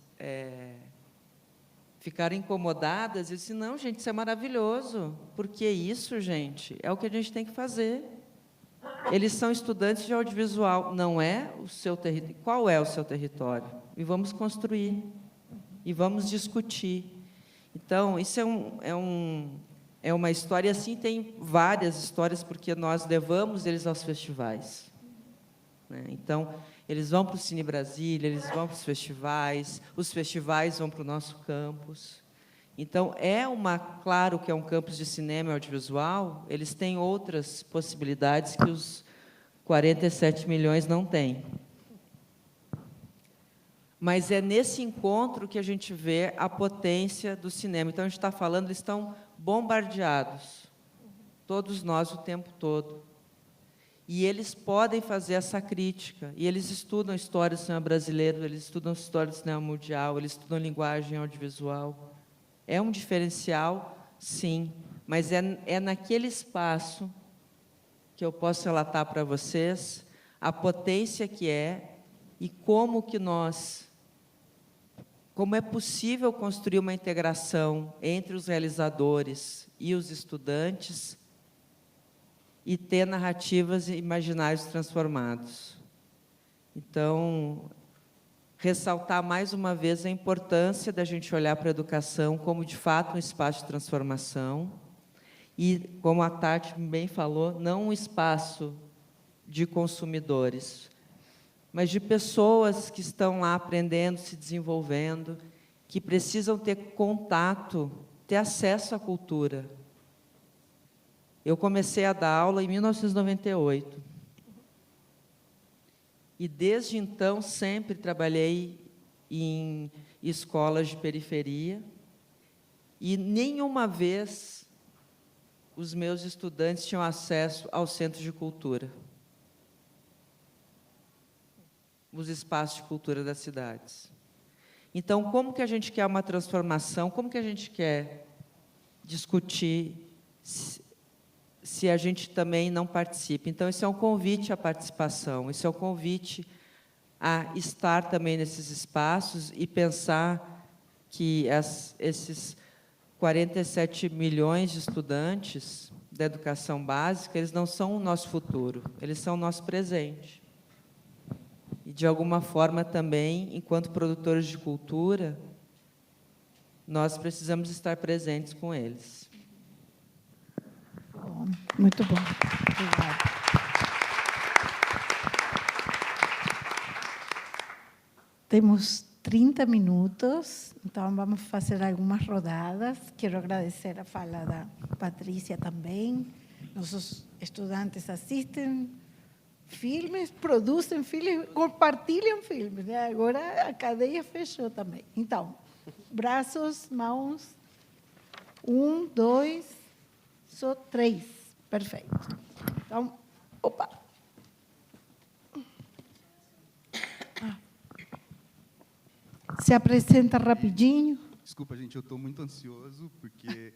ficaram incomodadas e disseram, não, gente, isso é maravilhoso. Porque isso, gente, é o que a gente tem que fazer. Eles são estudantes de audiovisual, não é o seu território. Qual é o seu território? E vamos construir, e vamos discutir. Então, isso é uma história, assim, tem várias histórias, porque nós levamos eles aos festivais. Né? Então, eles vão para o Cine Brasília, eles vão para os festivais vão para o nosso campus. Então, claro que é um campus de cinema e audiovisual, eles têm outras possibilidades que os 47 milhões não têm. Mas é nesse encontro que a gente vê a potência do cinema. Então, a gente está falando, eles estão bombardeados, todos nós o tempo todo. E eles podem fazer essa crítica, e eles estudam história do cinema brasileiro, eles estudam história do cinema mundial, eles estudam linguagem audiovisual. É um diferencial, sim, mas é naquele espaço que eu posso relatar para vocês a potência que é e como é possível construir uma integração entre os realizadores e os estudantes e ter narrativas e imaginários transformados. Então, ressaltar mais uma vez a importância da gente olhar para a educação como, de fato, um espaço de transformação e, como a Tati bem falou, não um espaço de consumidores, mas de pessoas que estão lá aprendendo, se desenvolvendo, que precisam ter contato, ter acesso à cultura. Eu comecei a dar aula em 1998. E, desde então, sempre trabalhei em escolas de periferia e nenhuma vez os meus estudantes tinham acesso ao centro de cultura, os espaços de cultura das cidades. Então, como que a gente quer uma transformação? Como que a gente quer discutir se a gente também não participa? Então, esse é um convite à participação, esse é um convite a estar também nesses espaços e pensar que esses 47 milhões de estudantes da educação básica, eles não são o nosso futuro, eles são o nosso presente. E, de alguma forma, também, enquanto produtores de cultura, nós precisamos estar presentes com eles. Bom, muito bom. Obrigada. Temos 30 minutos, então vamos fazer algumas rodadas. Quero agradecer a fala da Patrícia também. Nossos estudantes assistem filmes, produzem filmes, compartilham filmes. Né? Agora a cadeia fechou também. Então, braços, mãos. 1, 2, só 3. Perfeito. Então, opa. Se apresenta rapidinho. Desculpa, gente, eu estou muito ansioso, porque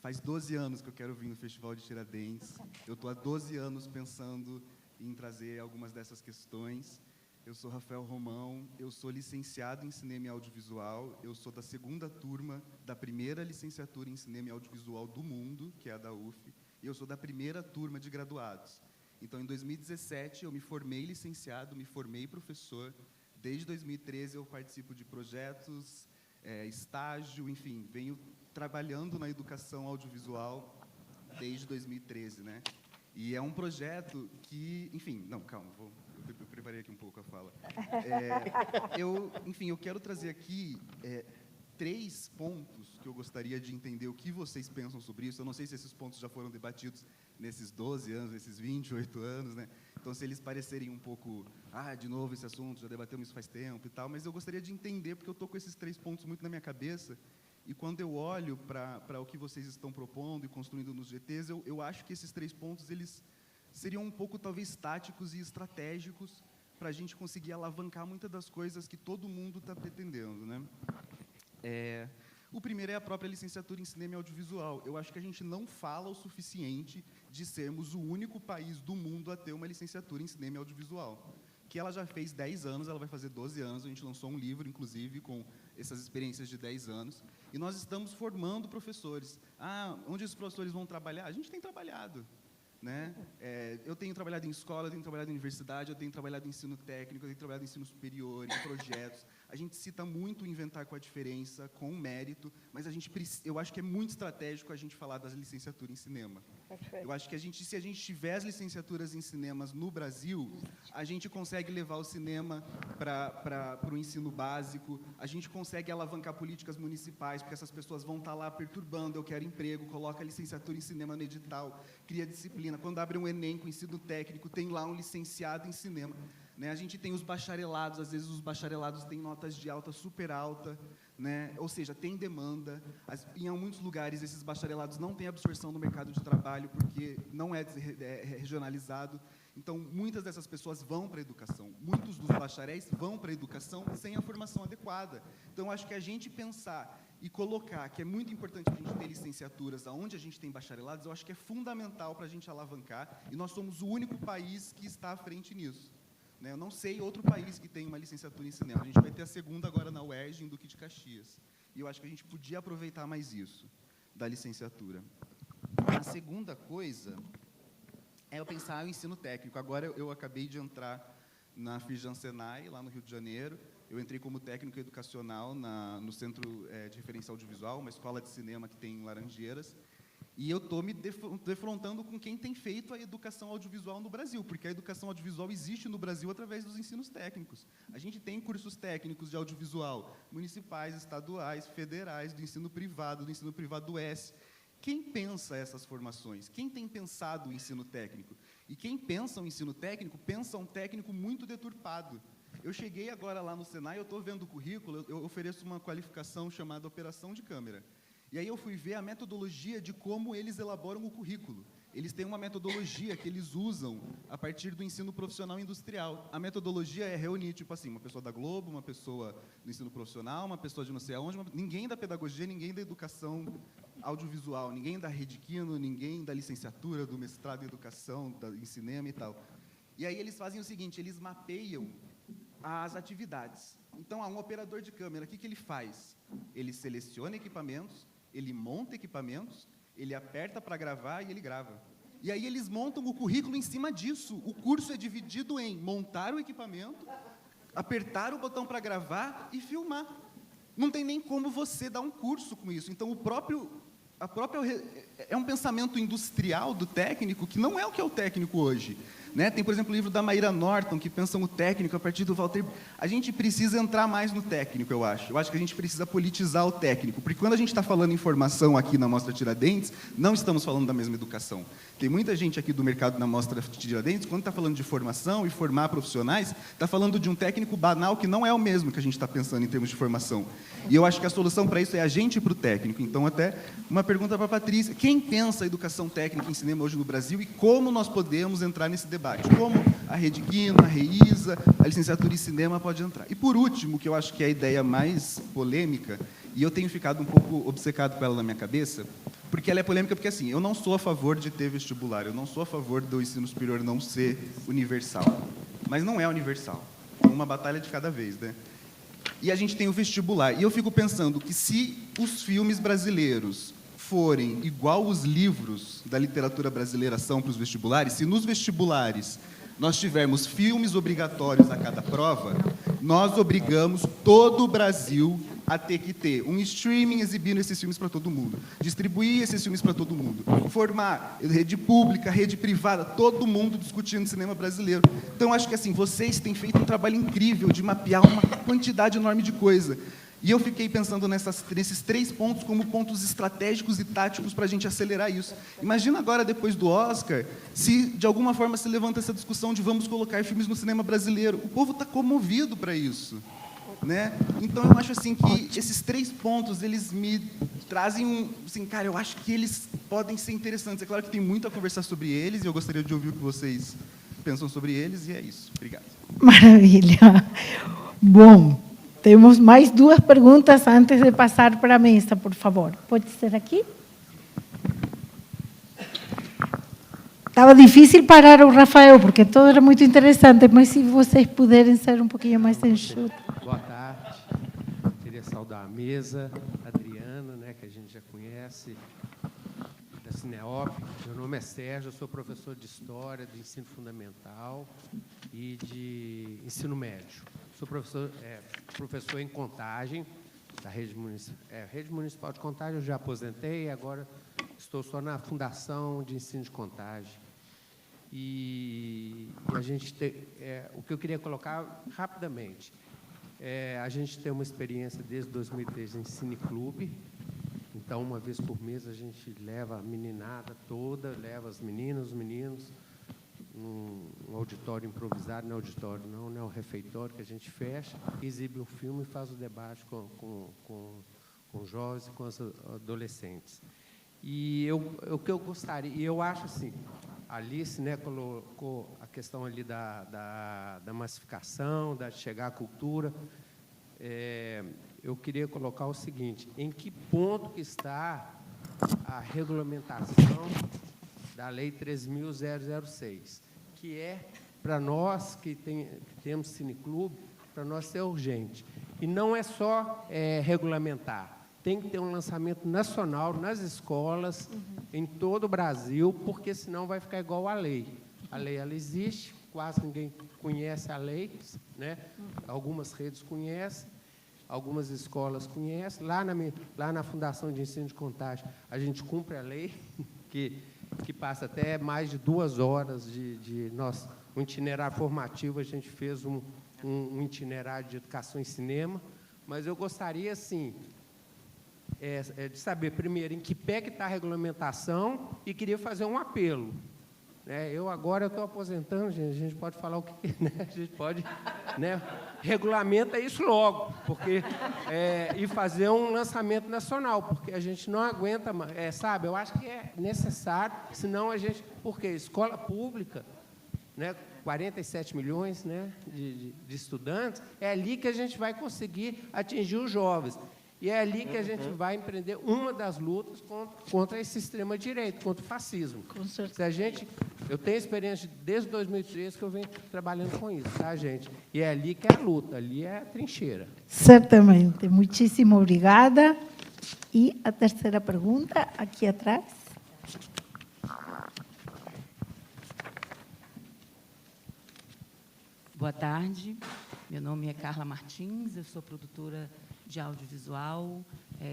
faz 12 anos que eu quero vir no Festival de Tiradentes. Eu estou há 12 anos pensando em trazer algumas dessas questões. Eu sou Rafael Romão, eu sou licenciado em Cinema e Audiovisual, eu sou da 2ª turma da primeira licenciatura em Cinema e Audiovisual do mundo, que é a da UF, e eu sou da 1ª turma de graduados. Então, em 2017, eu me formei licenciado, me formei professor. Desde 2013, eu participo de projetos, estágio, enfim, venho trabalhando na educação audiovisual desde 2013, né? E é um projeto que, enfim, não, calma, eu preparei aqui um pouco a fala. Eu quero trazer aqui 3 pontos que eu gostaria de entender o que vocês pensam sobre isso. Eu não sei se esses pontos já foram debatidos nesses 12 anos, nesses 28 anos, né? Então, se eles parecerem um pouco, de novo esse assunto, já debatemos isso faz tempo e tal, mas eu gostaria de entender, porque eu estou com esses 3 pontos muito na minha cabeça, e quando eu olho para o que vocês estão propondo e construindo nos GTs, eu acho que esses 3 pontos, eles seriam um pouco, talvez, táticos e estratégicos para a gente conseguir alavancar muitas das coisas que todo mundo está pretendendo, né? O primeiro é a própria licenciatura em cinema e audiovisual. Eu acho que a gente não fala o suficiente de sermos o único país do mundo a ter uma licenciatura em cinema e audiovisual. Que ela já fez 10 anos, ela vai fazer 12 anos, a gente lançou um livro, inclusive, com essas experiências de 10 anos, e nós estamos formando professores. Onde os professores vão trabalhar? A gente tem trabalhado, né? Eu tenho trabalhado em escola, eu tenho trabalhado em universidade, eu tenho trabalhado em ensino técnico, eu tenho trabalhado em ensino superior, em projetos. A gente cita muito o inventar com a diferença, com o mérito, mas eu acho que é muito estratégico a gente falar das licenciaturas em cinema. Eu acho que se a gente tiver as licenciaturas em cinemas no Brasil, a gente consegue levar o cinema para o ensino básico, a gente consegue alavancar políticas municipais, porque essas pessoas vão estar lá perturbando, eu quero emprego, coloca a licenciatura em cinema no edital, cria disciplina. Quando abre um Enem com ensino técnico, tem lá um licenciado em cinema. Né? A gente tem os bacharelados, às vezes os bacharelados têm notas de alta super alta, né? Ou seja, tem demanda. Em muitos lugares, esses bacharelados não têm absorção no mercado de trabalho, porque não é regionalizado. Então, muitas dessas pessoas vão para a educação. Muitos dos bacharéis vão para a educação sem a formação adequada. Então, acho que a gente pensar e colocar que é muito importante a gente ter licenciaturas onde a gente tem bacharelados, eu acho que é fundamental para a gente alavancar, e nós somos o único país que está à frente nisso. Eu não sei outro país que tem uma licenciatura em cinema. A gente vai ter a segunda agora na UERJ, em Duque de Caxias. E eu acho que a gente podia aproveitar mais isso, da licenciatura. A segunda coisa é eu pensar o ensino técnico. Agora, eu acabei de entrar na Fijan Senai, lá no Rio de Janeiro. Eu entrei como técnico educacional no Centro de Referência Audiovisual, uma escola de cinema que tem em Laranjeiras. E eu estou me defrontando com quem tem feito a educação audiovisual no Brasil, porque a educação audiovisual existe no Brasil através dos ensinos técnicos. A gente tem cursos técnicos de audiovisual, municipais, estaduais, federais, do ensino privado do S. Quem pensa essas formações? Quem tem pensado o ensino técnico? E quem pensa o ensino técnico, pensa um técnico muito deturpado. Eu cheguei agora lá no Senai, eu estou vendo o currículo, eu ofereço uma qualificação chamada operação de câmera. E aí eu fui ver a metodologia de como eles elaboram o currículo. Eles têm uma metodologia que eles usam a partir do ensino profissional industrial. A metodologia é reunir, tipo assim, uma pessoa da Globo, uma pessoa do ensino profissional, uma pessoa de não sei aonde, ninguém da pedagogia, ninguém da educação audiovisual, ninguém da Rede Quino, ninguém da licenciatura, do mestrado em educação, em cinema e tal. E aí eles fazem o seguinte, eles mapeiam as atividades. Então, um operador de câmera, o que ele faz? Ele seleciona equipamentos, ele monta equipamentos, ele aperta para gravar e ele grava. E aí eles montam o currículo em cima disso. O curso é dividido em montar o equipamento, apertar o botão para gravar e filmar. Não tem nem como você dar um curso com isso. Então, é um pensamento industrial do técnico que não é o que é o técnico hoje. Né? Tem, por exemplo, o livro da Maíra Norton, que pensa o técnico a partir do Walter. A gente precisa entrar mais no técnico, eu acho. Eu acho que a gente precisa politizar o técnico, porque quando a gente está falando em formação aqui na Mostra Tiradentes, não estamos falando da mesma educação. Tem muita gente aqui do mercado na Mostra Tiradentes, quando está falando de formação e formar profissionais, está falando de um técnico banal que não é o mesmo que a gente está pensando em termos de formação. E eu acho que a solução para isso é a gente ir para o técnico. Então, até uma pergunta para a Patrícia. Quem pensa a educação técnica em cinema hoje no Brasil e como nós podemos entrar nesse debate? Como a Rede Quino, a REISA, a licenciatura em cinema pode entrar. E, por último, que eu acho que é a ideia mais polêmica, e eu tenho ficado um pouco obcecado com ela na minha cabeça, porque ela é polêmica porque, assim, eu não sou a favor de ter vestibular, eu não sou a favor do ensino superior não ser universal. Mas não é universal. É uma batalha de cada vez, né? E a gente tem o vestibular. E eu fico pensando que se os filmes brasileiros forem igual os livros da literatura brasileira são para os vestibulares, se nos vestibulares nós tivermos filmes obrigatórios a cada prova, nós obrigamos todo o Brasil a ter que ter um streaming exibindo esses filmes para todo mundo, distribuir esses filmes para todo mundo, formar rede pública, rede privada, todo mundo discutindo cinema brasileiro. Então, acho que assim, vocês têm feito um trabalho incrível de mapear uma quantidade enorme de coisa. E eu fiquei pensando nesses 3 pontos como pontos estratégicos e táticos para a gente acelerar isso. Imagina agora, depois do Oscar, se de alguma forma se levanta essa discussão de vamos colocar filmes no cinema brasileiro. O povo está comovido para isso, né? Então, eu acho assim que esses 3 pontos, eles me trazem assim, cara, eu acho que eles podem ser interessantes. É claro que tem muito a conversar sobre eles, e eu gostaria de ouvir o que vocês pensam sobre eles, e é isso. Obrigado. Maravilha. Bom, temos mais 2 perguntas antes de passar para a mesa, por favor. Pode ser aqui? Estava difícil parar o Rafael, porque todo era muito interessante, mas se vocês puderem ser um pouquinho mais enxutos. Boa tarde. Queria saudar a mesa, a Adriana, né, que a gente já conhece, da Cineop. Meu nome é Sérgio, eu sou professor de História, de Ensino Fundamental e de Ensino Médio. Sou professor em Contagem, da Rede Municipal de Contagem. Eu já aposentei, agora estou só na Fundação de Ensino de Contagem. E a gente o que eu queria colocar rapidamente, a gente tem uma experiência desde 2003 em cineclube. Então, uma vez por mês, a gente leva a meninada toda, leva as meninas, os meninos, um auditório improvisado, não é auditório, não é um refeitório que a gente fecha, exibe um filme e faz o debate com jovens e com os adolescentes. E o que eu gostaria, e eu acho assim, a Alice, né, colocou a questão ali da massificação, da chegar à cultura. Eu queria colocar o seguinte: em que ponto que está a regulamentação da Lei 13.006, que para nós que temos cineclube, para nós é urgente. E não é só regulamentar, tem que ter um lançamento nacional nas escolas, em todo o Brasil, porque senão vai ficar igual a lei. A lei, ela existe, quase ninguém conhece a lei, né? Algumas redes conhecem, algumas escolas conhecem. Lá na Fundação de Ensino de Contagem, a gente cumpre a lei, que passa até mais de 2 horas um itinerário formativo. A gente fez um itinerário de educação em cinema, mas eu gostaria, assim, de saber, primeiro, em que pé que está a regulamentação, e queria fazer um apelo. Eu agora estou aposentando, gente, a gente pode falar o que, né? A gente pode, né? Regulamenta isso logo, porque e fazer um lançamento nacional, porque a gente não aguenta mais, sabe? Eu acho que é necessário, senão a gente, porque escola pública, né? 47 milhões, né, de estudantes, é ali que a gente vai conseguir atingir os jovens. E é ali que a gente vai empreender uma das lutas contra esse extrema-direita, contra o fascismo. Com certeza. Eu tenho experiência desde 2013 que eu venho trabalhando com isso, tá, gente? E é ali que é a luta, ali é a trincheira. Certamente. Muitíssimo obrigada. E a terceira pergunta, aqui atrás. Boa tarde, meu nome é Carla Martins, eu sou produtora de audiovisual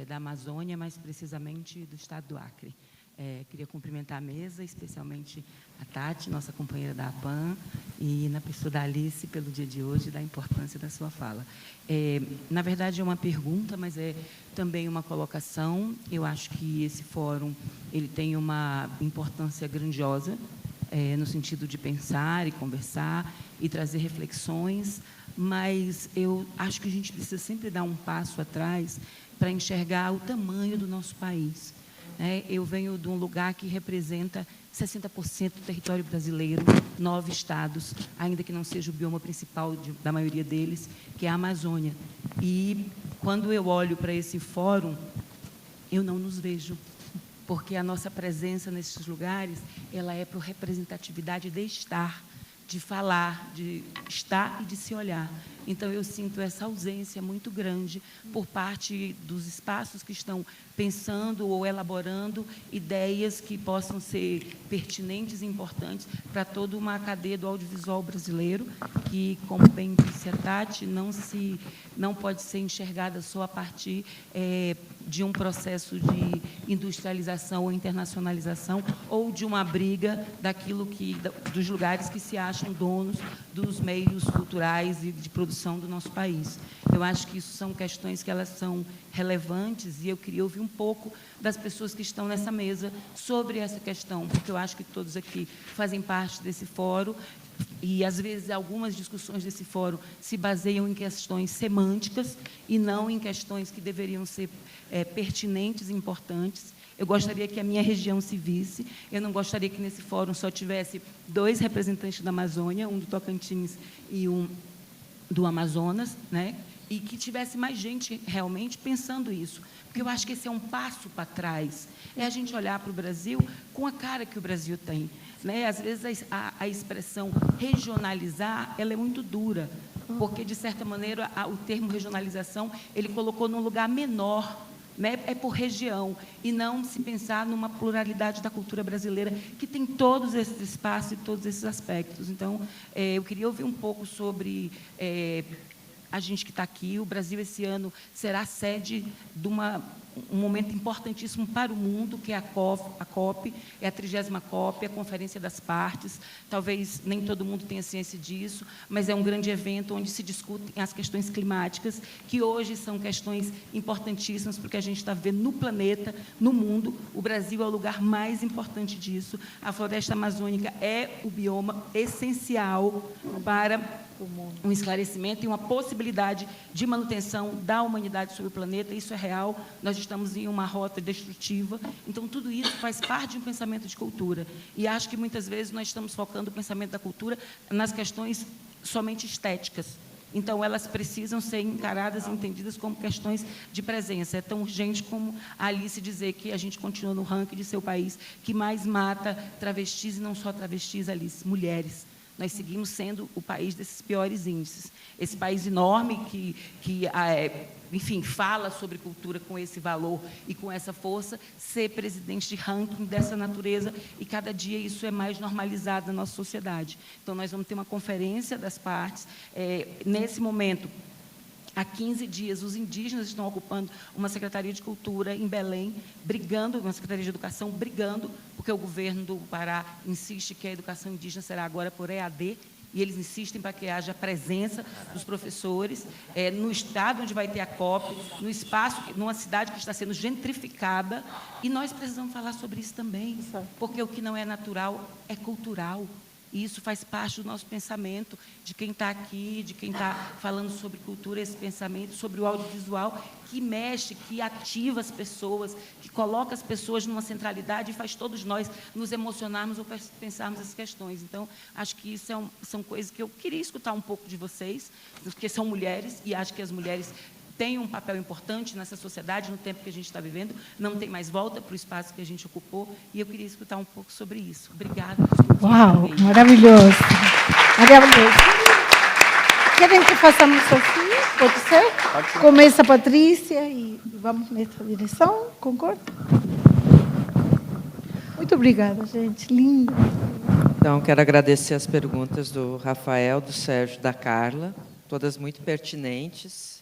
da Amazônia, mais precisamente do estado do Acre. Queria cumprimentar a mesa, especialmente a Tati, nossa companheira da APAN, e na pessoa da Alice, pelo dia de hoje, da importância da sua fala. Na verdade, é uma pergunta, mas é também uma colocação. Eu acho que esse fórum ele tem uma importância grandiosa, no sentido de pensar e conversar e trazer reflexões, mas eu acho que a gente precisa sempre dar um passo atrás para enxergar o tamanho do nosso país. Eu venho de um lugar que representa 60% do território brasileiro, 9 estados, ainda que não seja o bioma principal da maioria deles, que é a Amazônia. E, quando eu olho para esse fórum, eu não nos vejo, porque a nossa presença nesses lugares, ela é por representatividade de estar, de falar, de estar e de se olhar. Então, eu sinto essa ausência muito grande por parte dos espaços que estão pensando ou elaborando ideias que possam ser pertinentes e importantes para toda uma cadeia do audiovisual brasileiro, que, como bem disse a Tati, não pode ser enxergada só a partir de um processo de industrialização ou internacionalização, ou de uma briga dos lugares que se acham donos dos meios culturais e de produção do nosso país. Eu acho que isso são questões que elas são relevantes, e eu queria ouvir um pouco das pessoas que estão nessa mesa sobre essa questão, porque eu acho que todos aqui fazem parte desse fórum, e, às vezes, algumas discussões desse fórum se baseiam em questões semânticas e não em questões que deveriam ser pertinentes e importantes. Eu gostaria que a minha região se visse. Eu não gostaria que, nesse fórum, só tivesse 2 representantes da Amazônia, um do Tocantins e um do Amazonas, né? E que tivesse mais gente realmente pensando isso. Porque eu acho que esse é um passo para trás. É a gente olhar para o Brasil com a cara que o Brasil tem. Né? Às vezes, a expressão regionalizar, ela é muito dura, porque, de certa maneira, o termo regionalização, ele colocou num lugar menor, né? É por região, e não se pensar numa pluralidade da cultura brasileira, que tem todos esses espaços e todos esses aspectos. Então, eu queria ouvir um pouco sobre a gente que está aqui. O Brasil, esse ano, será sede de um momento importantíssimo para o mundo, que é a COP, é a 30ª COP, a Conferência das Partes. Talvez nem todo mundo tenha ciência disso, mas é um grande evento onde se discutem as questões climáticas, que hoje são questões importantíssimas, porque a gente está vendo no planeta, no mundo. O Brasil é o lugar mais importante disso. A floresta amazônica é o bioma essencial para um esclarecimento e uma possibilidade de manutenção da humanidade sobre o planeta. Isso é real. Nós estamos em uma rota destrutiva. Então, tudo isso faz parte de um pensamento de cultura. E acho que, muitas vezes, nós estamos focando o pensamento da cultura nas questões somente estéticas. Então, elas precisam ser encaradas e entendidas como questões de presença. É tão urgente como a Alice dizer que a gente continua no ranking de ser o país que mais mata travestis, e não só travestis, Alice, mulheres. Nós seguimos sendo o país desses piores índices. Esse país enorme enfim, fala sobre cultura com esse valor e com essa força, ser presidente de ranking dessa natureza, e cada dia isso é mais normalizado na nossa sociedade. Então, nós vamos ter uma conferência das partes. Nesse momento, há 15 dias, os indígenas estão ocupando uma Secretaria de Cultura em Belém, brigando, uma Secretaria de Educação, brigando, porque o governo do Pará insiste que a educação indígena será agora por EAD, e eles insistem para que haja presença dos professores no estado onde vai ter a COP, no espaço, numa cidade que está sendo gentrificada, e nós precisamos falar sobre isso também, porque o que não é natural é cultural. E isso faz parte do nosso pensamento, de quem está aqui, de quem está falando sobre cultura, esse pensamento sobre o audiovisual, que mexe, que ativa as pessoas, que coloca as pessoas numa centralidade e faz todos nós nos emocionarmos ou pensarmos essas questões. Então, acho que isso são coisas que eu queria escutar um pouco de vocês, porque são mulheres, e acho que as mulheres tem um papel importante nessa sociedade, no tempo que a gente está vivendo. Não tem mais volta para o espaço que a gente ocupou, e eu queria escutar um pouco sobre isso. Obrigada. Uau, maravilhoso. Maravilhoso. Querem que façamos assim? Pode ser? Pode ser. Começa a Patrícia e vamos nessa direção, concorda? Muito obrigada, gente. Lindo. Então, quero agradecer as perguntas do Rafael, do Sérgio, da Carla, todas muito pertinentes.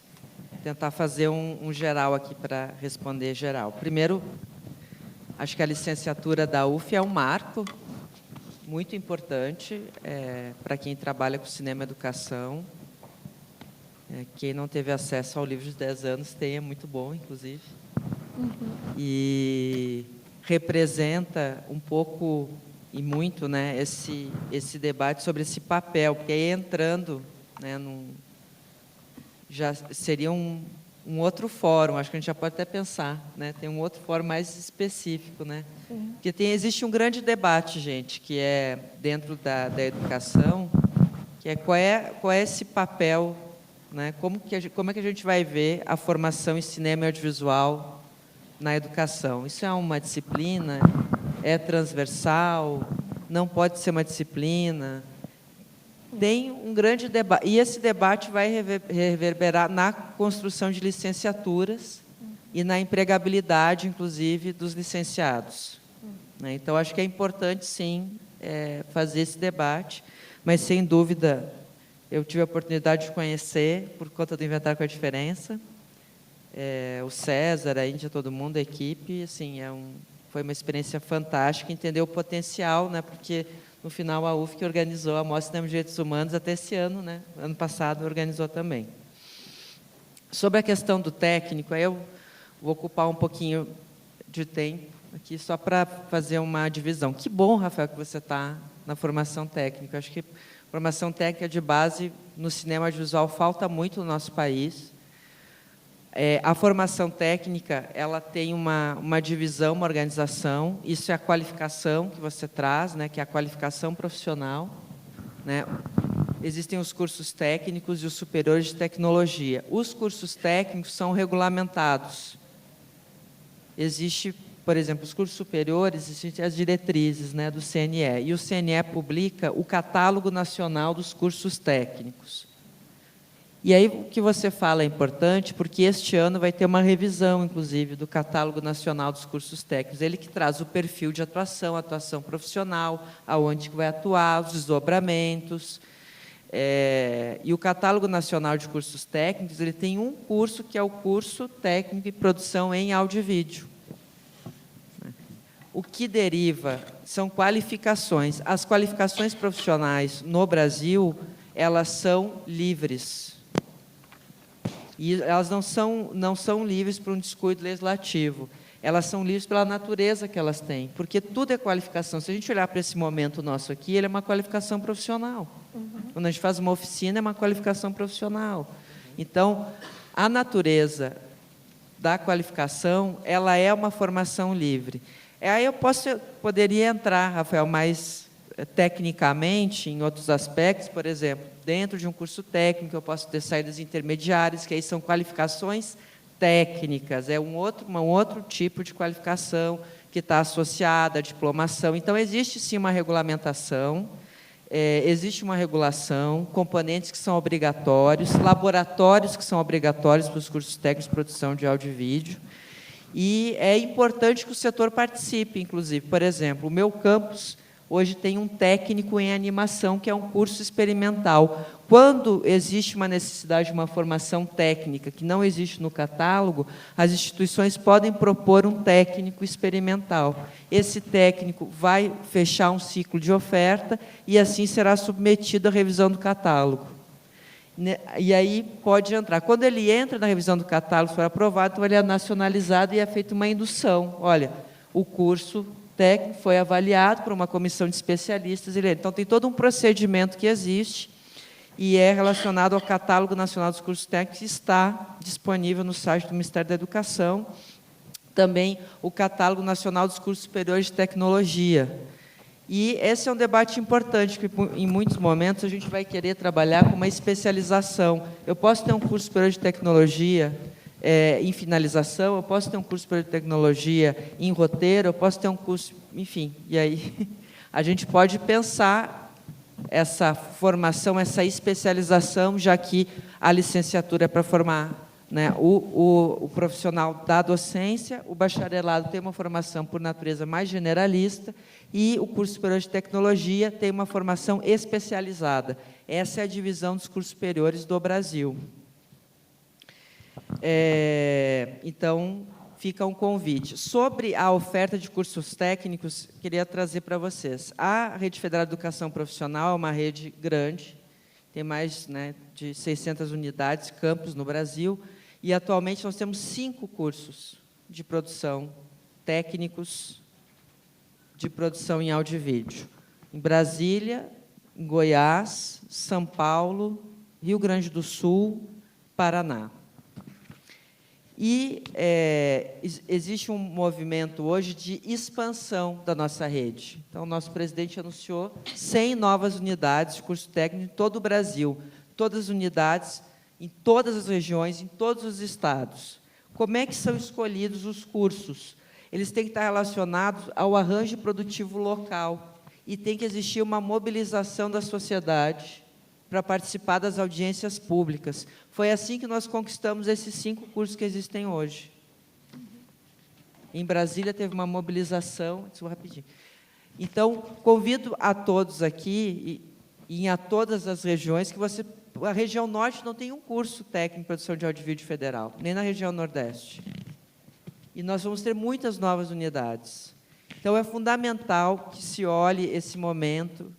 Tentar fazer um geral aqui para responder geral. Primeiro, acho que a licenciatura da UF é um marco muito importante para quem trabalha com cinema e educação. Quem não teve acesso ao livro de 10 anos tem, é muito bom, inclusive. E representa um pouco e muito, né, esse debate sobre esse papel, porque aí entrando, né, já seria um outro fórum, acho que a gente já pode até pensar, né? Tem um outro fórum mais específico, né? Porque existe um grande debate, gente, que é dentro da educação, que é qual é esse papel, né? Como é que a gente vai ver a formação em cinema e audiovisual na educação? Isso é uma disciplina? É transversal? Não pode ser uma disciplina? Tem um grande debate, e esse debate vai reverberar na construção de licenciaturas e na empregabilidade, inclusive, dos licenciados. Então, acho que é importante, sim, fazer esse debate, mas, sem dúvida, eu tive a oportunidade de conhecer, por conta do Inventário com a Diferença, o César, a Índia, todo mundo, a equipe, assim, foi uma experiência fantástica, entender o potencial, né, porque, no final, a UFSC organizou a Mostra de Cinema de Direitos Humanos até esse ano, né, ano passado organizou também. Sobre a questão do técnico, aí eu vou ocupar um pouquinho de tempo aqui só para fazer uma divisão. Que bom, Rafael, que você está na formação técnica. Acho que formação técnica de base no cinema audiovisual falta muito no nosso país. A formação técnica, ela tem uma divisão, uma organização. Isso é a qualificação que você traz, né, que é a qualificação profissional, né? Existem os cursos técnicos e os superiores de tecnologia. Os cursos técnicos são regulamentados. Existe, por exemplo, os cursos superiores, existem as diretrizes, né, do CNE, e o CNE publica o Catálogo Nacional dos Cursos Técnicos. E aí o que você fala é importante, porque este ano vai ter uma revisão, inclusive, do Catálogo Nacional dos Cursos Técnicos. Ele que traz o perfil de atuação, atuação profissional, aonde vai atuar, os desdobramentos. E o Catálogo Nacional de Cursos Técnicos, ele tem um curso, que é o curso técnico de produção em áudio e vídeo. O que deriva são qualificações. As qualificações profissionais no Brasil, elas são livres. E elas não são livres por um descuido legislativo. Elas são livres pela natureza que elas têm, porque tudo é qualificação. Se a gente olhar para esse momento nosso aqui, ele é uma qualificação profissional. Quando a gente faz uma oficina, é uma qualificação profissional. Então, a natureza da qualificação, ela é uma formação livre. Aí eu poderia entrar, Rafael, mais tecnicamente, em outros aspectos, por exemplo, dentro de um curso técnico, eu posso ter saídas intermediárias, que aí são qualificações técnicas, é um outro tipo de qualificação que está associada à diplomação. Então, existe sim uma regulamentação, existe uma regulação, componentes que são obrigatórios, laboratórios que são obrigatórios para os cursos técnicos de produção de áudio e vídeo, e é importante que o setor participe, inclusive. Por exemplo, o meu campus hoje tem um técnico em animação, que é um curso experimental. Quando existe uma necessidade de uma formação técnica que não existe no catálogo, as instituições podem propor um técnico experimental. Esse técnico vai fechar um ciclo de oferta e, assim, será submetido à revisão do catálogo. E aí pode entrar. Quando ele entra na revisão do catálogo, for aprovado, então ele é nacionalizado e é feita uma indução. Olha, o curso técnico foi avaliado por uma comissão de especialistas. Então, tem todo um procedimento que existe e é relacionado ao Catálogo Nacional dos Cursos Técnicos, que está disponível no site do Ministério da Educação. Também o Catálogo Nacional dos Cursos Superiores de Tecnologia. E esse é um debate importante, porque, em muitos momentos, a gente vai querer trabalhar com uma especialização. Eu posso ter um curso superior de tecnologia em finalização, eu posso ter um curso superior de tecnologia em roteiro, eu posso ter um curso, enfim, e aí a gente pode pensar essa formação, essa especialização, já que a licenciatura é para formar, né, o profissional da docência, o bacharelado tem uma formação por natureza mais generalista e o curso superior de tecnologia tem uma formação especializada. Essa é a divisão dos cursos superiores do Brasil. Então, fica um convite. Sobre a oferta de cursos técnicos, queria trazer para vocês. A Rede Federal de Educação Profissional é uma rede grande, tem mais, né, de 600 unidades, campos no Brasil, e atualmente nós temos 5 cursos de produção técnicos de produção em áudio e vídeo. Em Brasília, em Goiás, São Paulo, Rio Grande do Sul, Paraná. E existe um movimento hoje de expansão da nossa rede. Então, o nosso presidente anunciou 100 novas unidades de curso técnico em todo o Brasil. Todas as unidades, em todas as regiões, em todos os estados. Como é que são escolhidos os cursos? Eles têm que estar relacionados ao arranjo produtivo local. E tem que existir uma mobilização da sociedade para participar das audiências públicas. Foi assim que nós conquistamos esses 5 cursos que existem hoje. Em Brasília teve uma mobilização, isso rapidinho. Então, convido a todos aqui e a todas as regiões que a região norte não tem um curso técnico em produção de áudio e vídeo federal, nem na região nordeste. E nós vamos ter muitas novas unidades. Então, é fundamental que se olhe esse momento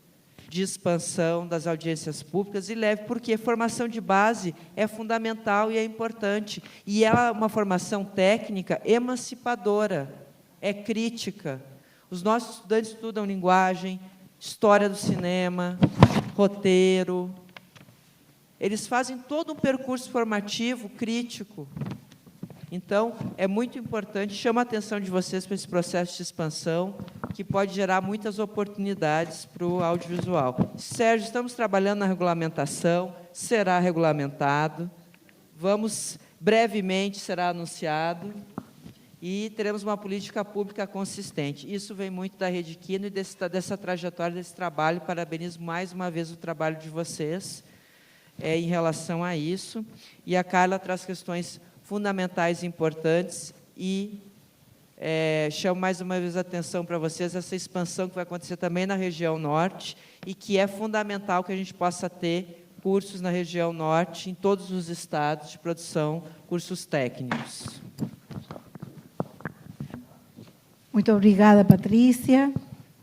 de expansão das audiências públicas e leve, porque formação de base é fundamental e é importante. E ela é uma formação técnica emancipadora, é crítica. Os nossos estudantes estudam linguagem, história do cinema, roteiro. Eles fazem todo um percurso formativo crítico. Então, é muito importante, chama a atenção de vocês para esse processo de expansão, que pode gerar muitas oportunidades para o audiovisual. Sérgio, estamos trabalhando na regulamentação, será regulamentado, brevemente será anunciado, e teremos uma política pública consistente. Isso vem muito da Rede Quino e dessa trajetória, desse trabalho. Parabenizo mais uma vez o trabalho de vocês em relação a isso. E a Carla traz questões fundamentais e importantes e chamo mais uma vez a atenção para vocês essa expansão que vai acontecer também na região norte e que é fundamental que a gente possa ter cursos na região norte, em todos os estados de produção, cursos técnicos. Muito obrigada, Patrícia.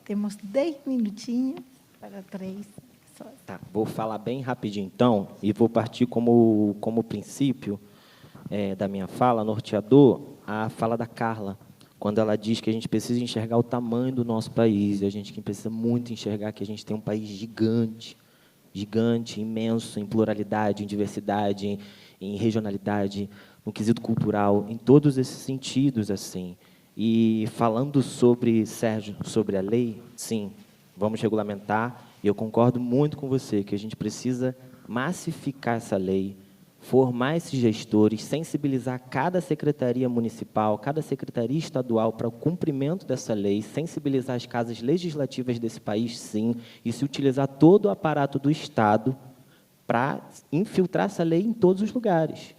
Temos 10 minutinhos para 3 pessoas. Tá, vou falar bem rapidinho, então, e vou partir como princípio da minha fala, norteador, a fala da Carla, quando ela diz que a gente precisa enxergar o tamanho do nosso país, e a gente precisa muito enxergar que a gente tem um país gigante, gigante, imenso, em pluralidade, em diversidade, em regionalidade, no quesito cultural, em todos esses sentidos, assim. E falando sobre, Sérgio, sobre a lei, sim, vamos regulamentar, e eu concordo muito com você, que a gente precisa massificar essa lei, formar esses gestores, sensibilizar cada secretaria municipal, cada secretaria estadual para o cumprimento dessa lei, sensibilizar as casas legislativas desse país, sim, e se utilizar todo o aparato do Estado para infiltrar essa lei em todos os lugares,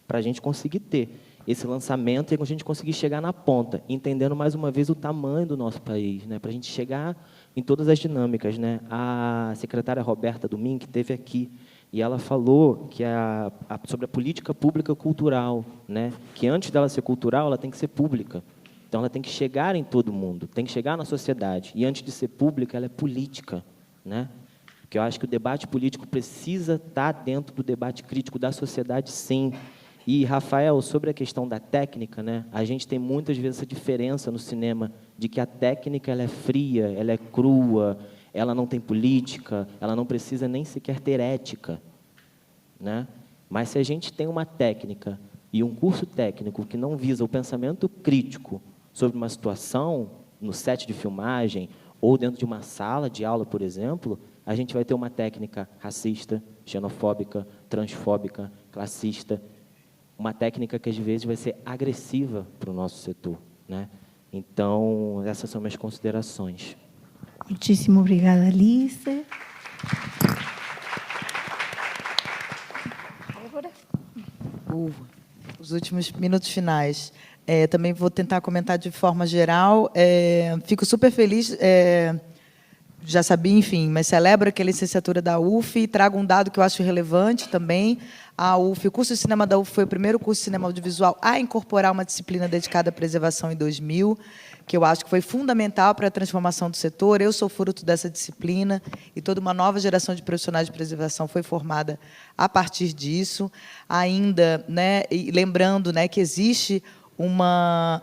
para a gente conseguir ter esse lançamento e a gente conseguir chegar na ponta, entendendo mais uma vez o tamanho do nosso país, né, para a gente chegar em todas as dinâmicas, né. A secretária Roberta Domingue esteve aqui, e ela falou que sobre a política pública cultural, né? Que antes dela ser cultural, ela tem que ser pública. Então, ela tem que chegar em todo mundo, tem que chegar na sociedade. E antes de ser pública, ela é política, né? Porque eu acho que o debate político precisa estar dentro do debate crítico da sociedade, sim. E, Rafael, sobre a questão da técnica, né? A gente tem muitas vezes essa diferença no cinema de que a técnica ela é fria, ela é crua, ela não tem política, ela não precisa nem sequer ter ética, né? Mas se a gente tem uma técnica e um curso técnico que não visa o pensamento crítico sobre uma situação no set de filmagem ou dentro de uma sala de aula, por exemplo, a gente vai ter uma técnica racista, xenofóbica, transfóbica, classista, uma técnica que às vezes vai ser agressiva para o nosso setor, né? Então, essas são minhas considerações. Muchísimo obrigada, Alice. Os últimos minutos finais. Também vou tentar comentar de forma geral. Fico super feliz, já sabia, enfim, mas celebro que a licenciatura da UF e trago um dado que eu acho relevante também. A UF, o curso de cinema da UF foi o primeiro curso de cinema audiovisual a incorporar uma disciplina dedicada à preservação em 2000, que eu acho que foi fundamental para a transformação do setor. Eu sou fruto dessa disciplina e toda uma nova geração de profissionais de preservação foi formada a partir disso. Ainda, né, e lembrando, né, que existe uma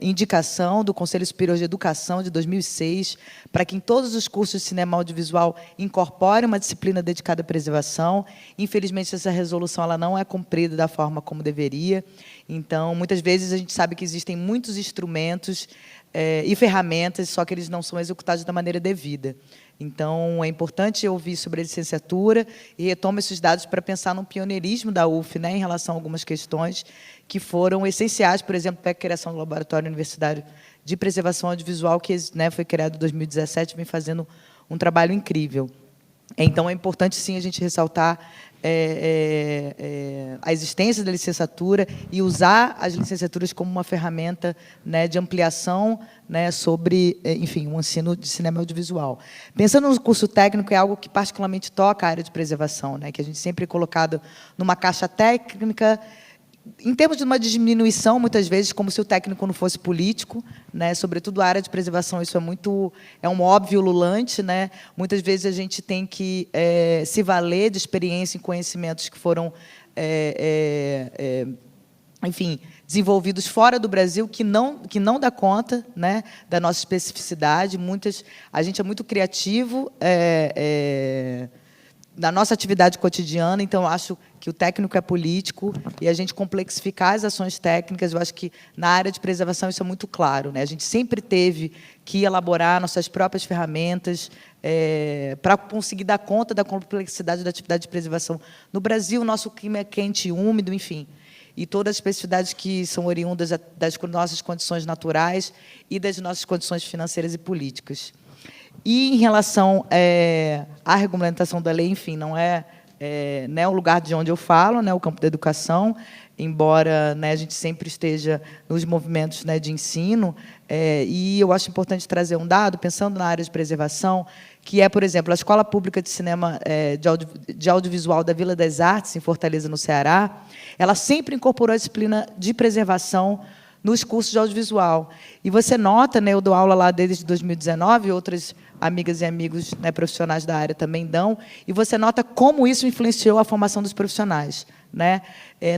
indicação do Conselho Superior de Educação de 2006 para que em todos os cursos de cinema audiovisual incorpore uma disciplina dedicada à preservação. Infelizmente, essa resolução ela não é cumprida da forma como deveria. Então, muitas vezes, a gente sabe que existem muitos instrumentos e ferramentas, só que eles não são executados da maneira devida. Então, é importante ouvir sobre a licenciatura e retomo esses dados para pensar no pioneirismo da UF, né, em relação a algumas questões que foram essenciais, por exemplo, para a criação do Laboratório Universitário de Preservação Audiovisual, que, né, foi criado em 2017, vem fazendo um trabalho incrível. Então, é importante, sim, a gente ressaltar a existência da licenciatura e usar as licenciaturas como uma ferramenta, né, de ampliação, né, sobre, enfim, o ensino de cinema audiovisual. Pensando no curso técnico, é algo que particularmente toca a área de preservação, né, que a gente sempre é colocado numa caixa técnica, em termos de uma diminuição, muitas vezes, como se o técnico não fosse político, né? Sobretudo a área de preservação, isso é um óbvio ululante, né? Muitas vezes a gente tem que se valer de experiência e conhecimentos que foram, enfim, desenvolvidos fora do Brasil, que não dá conta, né, da nossa especificidade. A gente é muito criativo na nossa atividade cotidiana, então, eu acho que o técnico é político e a gente complexificar as ações técnicas, eu acho que, na área de preservação, isso é muito claro, né? A gente sempre teve que elaborar nossas próprias ferramentas para conseguir dar conta da complexidade da atividade de preservação. No Brasil, o nosso clima é quente e úmido, enfim, e todas as especificidades que são oriundas das nossas condições naturais e das nossas condições financeiras e políticas. E, em relação à regulamentação da lei, enfim, não é o lugar de onde eu falo, né, o campo da educação, embora, né, a gente sempre esteja nos movimentos, né, de ensino, e eu acho importante trazer um dado, pensando na área de preservação, que é, por exemplo, a Escola Pública de Cinema de Audiovisual da Vila das Artes, em Fortaleza, no Ceará, ela sempre incorporou a disciplina de preservação nos cursos de audiovisual. E você nota, né, eu dou aula lá desde 2019, outras amigas e amigos, né, profissionais da área também dão, e você nota como isso influenciou a formação dos profissionais, né?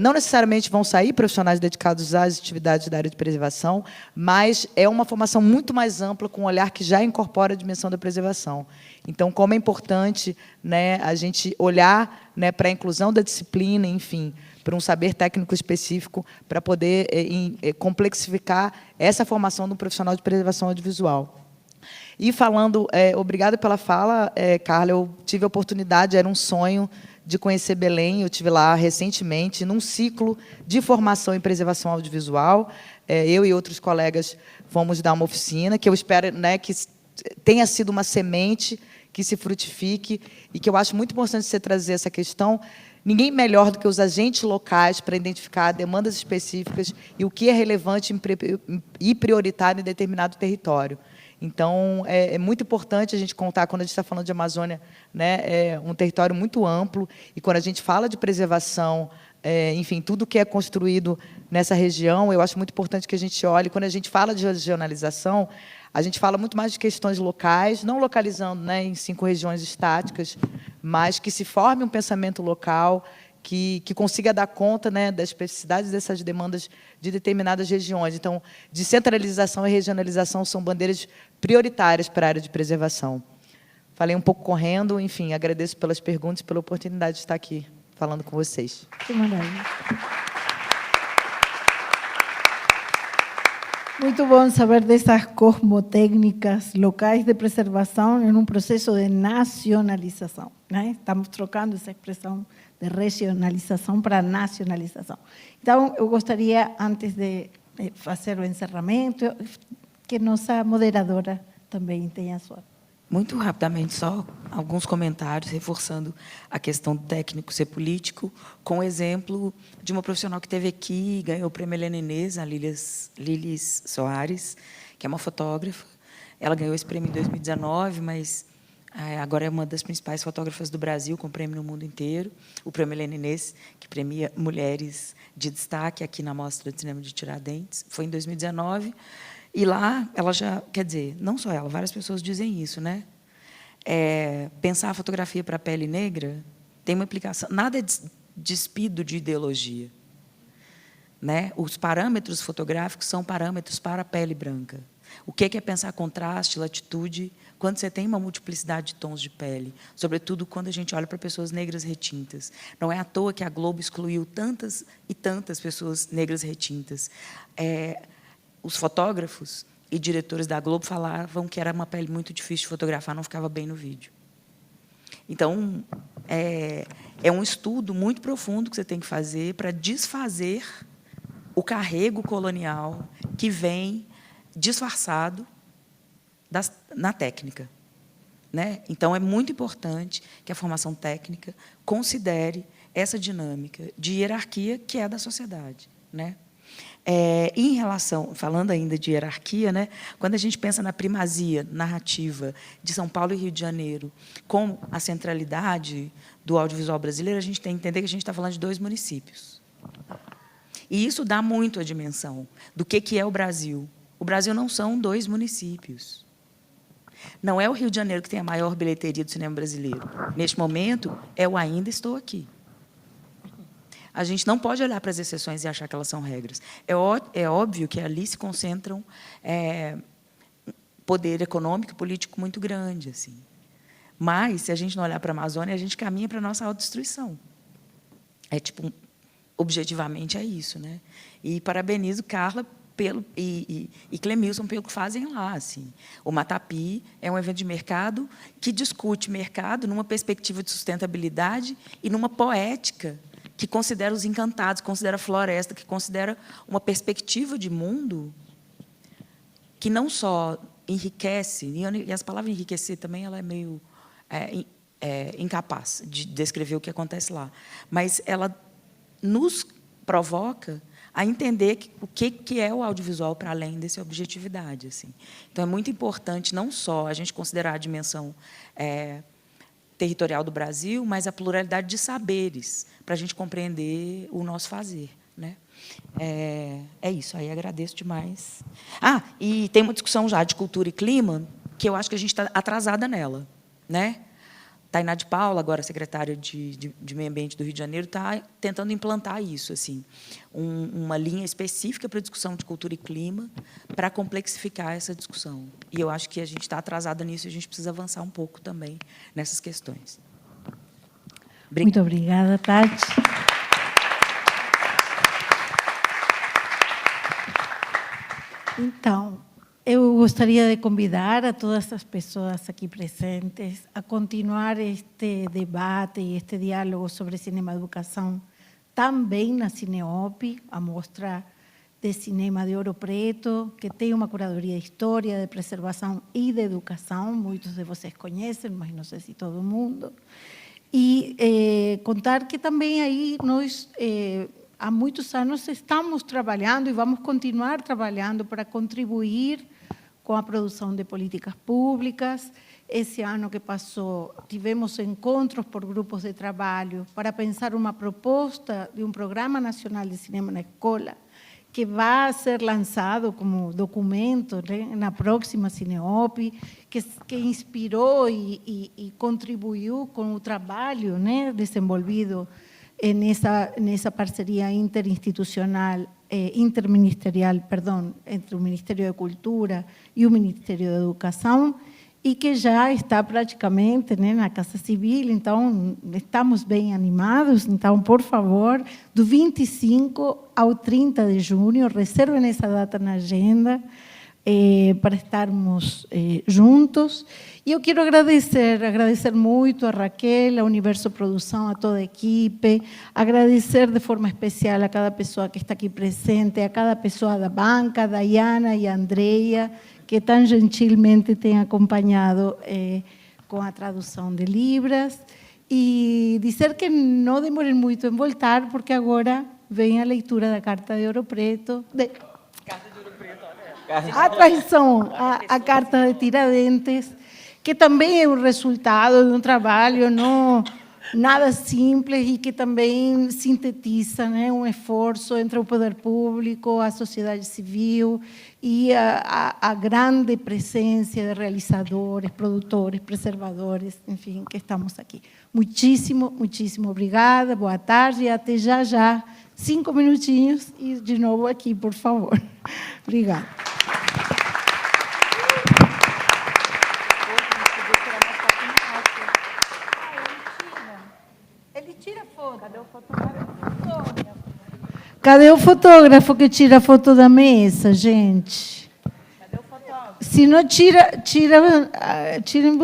Não necessariamente vão sair profissionais dedicados às atividades da área de preservação, mas é uma formação muito mais ampla, com um olhar que já incorpora a dimensão da preservação. Então, como é importante, né, a gente olhar, né, para a inclusão da disciplina, enfim, para um saber técnico específico, para poder complexificar essa formação do profissional de preservação audiovisual. E falando, obrigada pela fala, Carla, eu tive a oportunidade, era um sonho de conhecer Belém, eu estive lá recentemente, num ciclo de formação em preservação audiovisual. Eu e outros colegas fomos dar uma oficina, que eu espero, né, que tenha sido uma semente que se frutifique, e que eu acho muito importante você trazer essa questão. Ninguém melhor do que os agentes locais para identificar demandas específicas e o que é relevante e prioritário em determinado território. Então, é muito importante a gente contar, quando a gente está falando de Amazônia, né, é um território muito amplo, e quando a gente fala de preservação, enfim, tudo que é construído nessa região, eu acho muito importante que a gente olhe. Quando a gente fala de regionalização, a gente fala muito mais de questões locais, não localizando, né, em 5 regiões estáticas, mas que se forme um pensamento local, que consiga dar conta, né, das especificidades dessas demandas de determinadas regiões. Então, descentralização e regionalização são bandeiras prioritárias para a área de preservação. Falei um pouco correndo, enfim, agradeço pelas perguntas e pela oportunidade de estar aqui falando com vocês. Que maravilha. Muito bom saber dessas cosmotécnicas locais de preservação em um processo de nacionalização, né? Estamos trocando essa expressão de regionalização para nacionalização. Então, eu gostaria, antes de fazer o encerramento, que nossa moderadora também tenha a sua. Muito rapidamente, só alguns comentários, reforçando a questão do técnico ser político, com o exemplo de uma profissional que esteve aqui e ganhou o prêmio Helena Inês, a Lilis Soares, que é uma fotógrafa. Ela ganhou esse prêmio em 2019, mas agora é uma das principais fotógrafas do Brasil, com prêmio no mundo inteiro. O prêmio Helena Inês, que premia mulheres de destaque aqui na Mostra de Cinema de Tiradentes, foi em 2019. E lá, ela já, quer dizer, não só ela, várias pessoas dizem isso, né? Pensar a fotografia para a pele negra tem uma implicação, nada é despido de ideologia, né? Os parâmetros fotográficos são parâmetros para a pele branca. O que é pensar contraste, latitude, quando você tem uma multiplicidade de tons de pele, sobretudo quando a gente olha para pessoas negras retintas. Não é à toa que a Globo excluiu tantas e tantas pessoas negras retintas. Os fotógrafos e diretores da Globo falavam que era uma pele muito difícil de fotografar, não ficava bem no vídeo. Então, é um estudo muito profundo que você tem que fazer para desfazer o carrego colonial que vem disfarçado na técnica. né? Então, é muito importante que a formação técnica considere essa dinâmica de hierarquia que é da sociedade, né? Em relação, falando ainda de hierarquia, né, quando a gente pensa na primazia narrativa de São Paulo e Rio de Janeiro, com a centralidade do audiovisual brasileiro, a gente tem que entender que a gente está falando de 2 municípios. E isso dá muito a dimensão do que é o Brasil. O Brasil não são 2 municípios. Não é o Rio de Janeiro que tem a maior bilheteria do cinema brasileiro. Neste momento, é o Ainda Estou Aqui. A gente não pode olhar para as exceções e achar que elas são regras. É óbvio que ali se concentram poder econômico e político muito grande, assim. Mas, se a gente não olhar para a Amazônia, a gente caminha para a nossa autodestruição. Objetivamente, é isso, né? E parabenizo Carla e Clemilson pelo que fazem lá, assim. O Matapi é um evento de mercado que discute mercado numa perspectiva de sustentabilidade e numa poética que considera os encantados, que considera a floresta, que considera uma perspectiva de mundo que não só enriquece, e as palavras enriquecer também ela é meio incapaz de descrever o que acontece lá, mas ela nos provoca a entender o que é o audiovisual para além dessa objetividade, assim. Então, é muito importante não só a gente considerar a dimensão territorial do Brasil, mas a pluralidade de saberes, para a gente compreender o nosso fazer, né? É isso, aí agradeço demais. E tem uma discussão já de cultura e clima, que eu acho que a gente está atrasada nela, né? Tainá de Paula, agora secretária de Meio Ambiente do Rio de Janeiro, está tentando implantar isso, assim, uma linha específica para a discussão de cultura e clima, para complexificar essa discussão. E eu acho que a gente está atrasada nisso e a gente precisa avançar um pouco também nessas questões. Muito obrigada, Tati. Então, eu gostaria de convidar a todas as pessoas aqui presentes a continuar este debate e este diálogo sobre cinema-educação também na Cineop, a mostra de cinema de Ouro Preto, que tem uma curadoria de história, de preservação e de educação, muitos de vocês conhecem, mas não sei se todo mundo. E contar que também aí nós, há muitos anos, estamos trabalhando e vamos continuar trabalhando para contribuir com a produção de políticas públicas. Esse ano que passou, tivemos encontros por grupos de trabalho para pensar uma proposta de um Programa Nacional de Cinema na Escola, que vai ser lançado como documento, né, na próxima Cineop, que inspirou e contribuiu com o trabalho, né, desenvolvido nessa parceria interinstitucional, interministerial, perdão, entre o Ministério da Cultura e o Ministério da Educação, e que já está praticamente, né, na Casa Civil. Então, estamos bem animados. Então, por favor, do 25 ao 30 de junho, reservem essa data na agenda para estarmos juntos. E eu quero agradecer muito a Raquel, a Universo Produção, a toda a equipe, agradecer de forma especial a cada pessoa que está aqui presente, a cada pessoa da banca, a Dayana e a Andrea, que tão gentilmente têm acompanhado com a tradução de Libras, e dizer que não demorem muito em voltar, porque agora vem a leitura da Carta de Ouro Preto, a traição, a Carta de Tiradentes, que também é um resultado de um trabalho não nada simples e que também sintetiza, né, um esforço entre o poder público, a sociedade civil e a grande presença de realizadores, produtores, preservadores, enfim, que estamos aqui. Muitíssimo, muitíssimo obrigada, boa tarde e até já. 5 minutinhos e de novo aqui, por favor. Obrigada. Ele tira foto. Cadê o fotógrafo? Cadê o fotógrafo que tira a foto da mesa, gente? Cadê o fotógrafo? Se não tira, tirem vocês.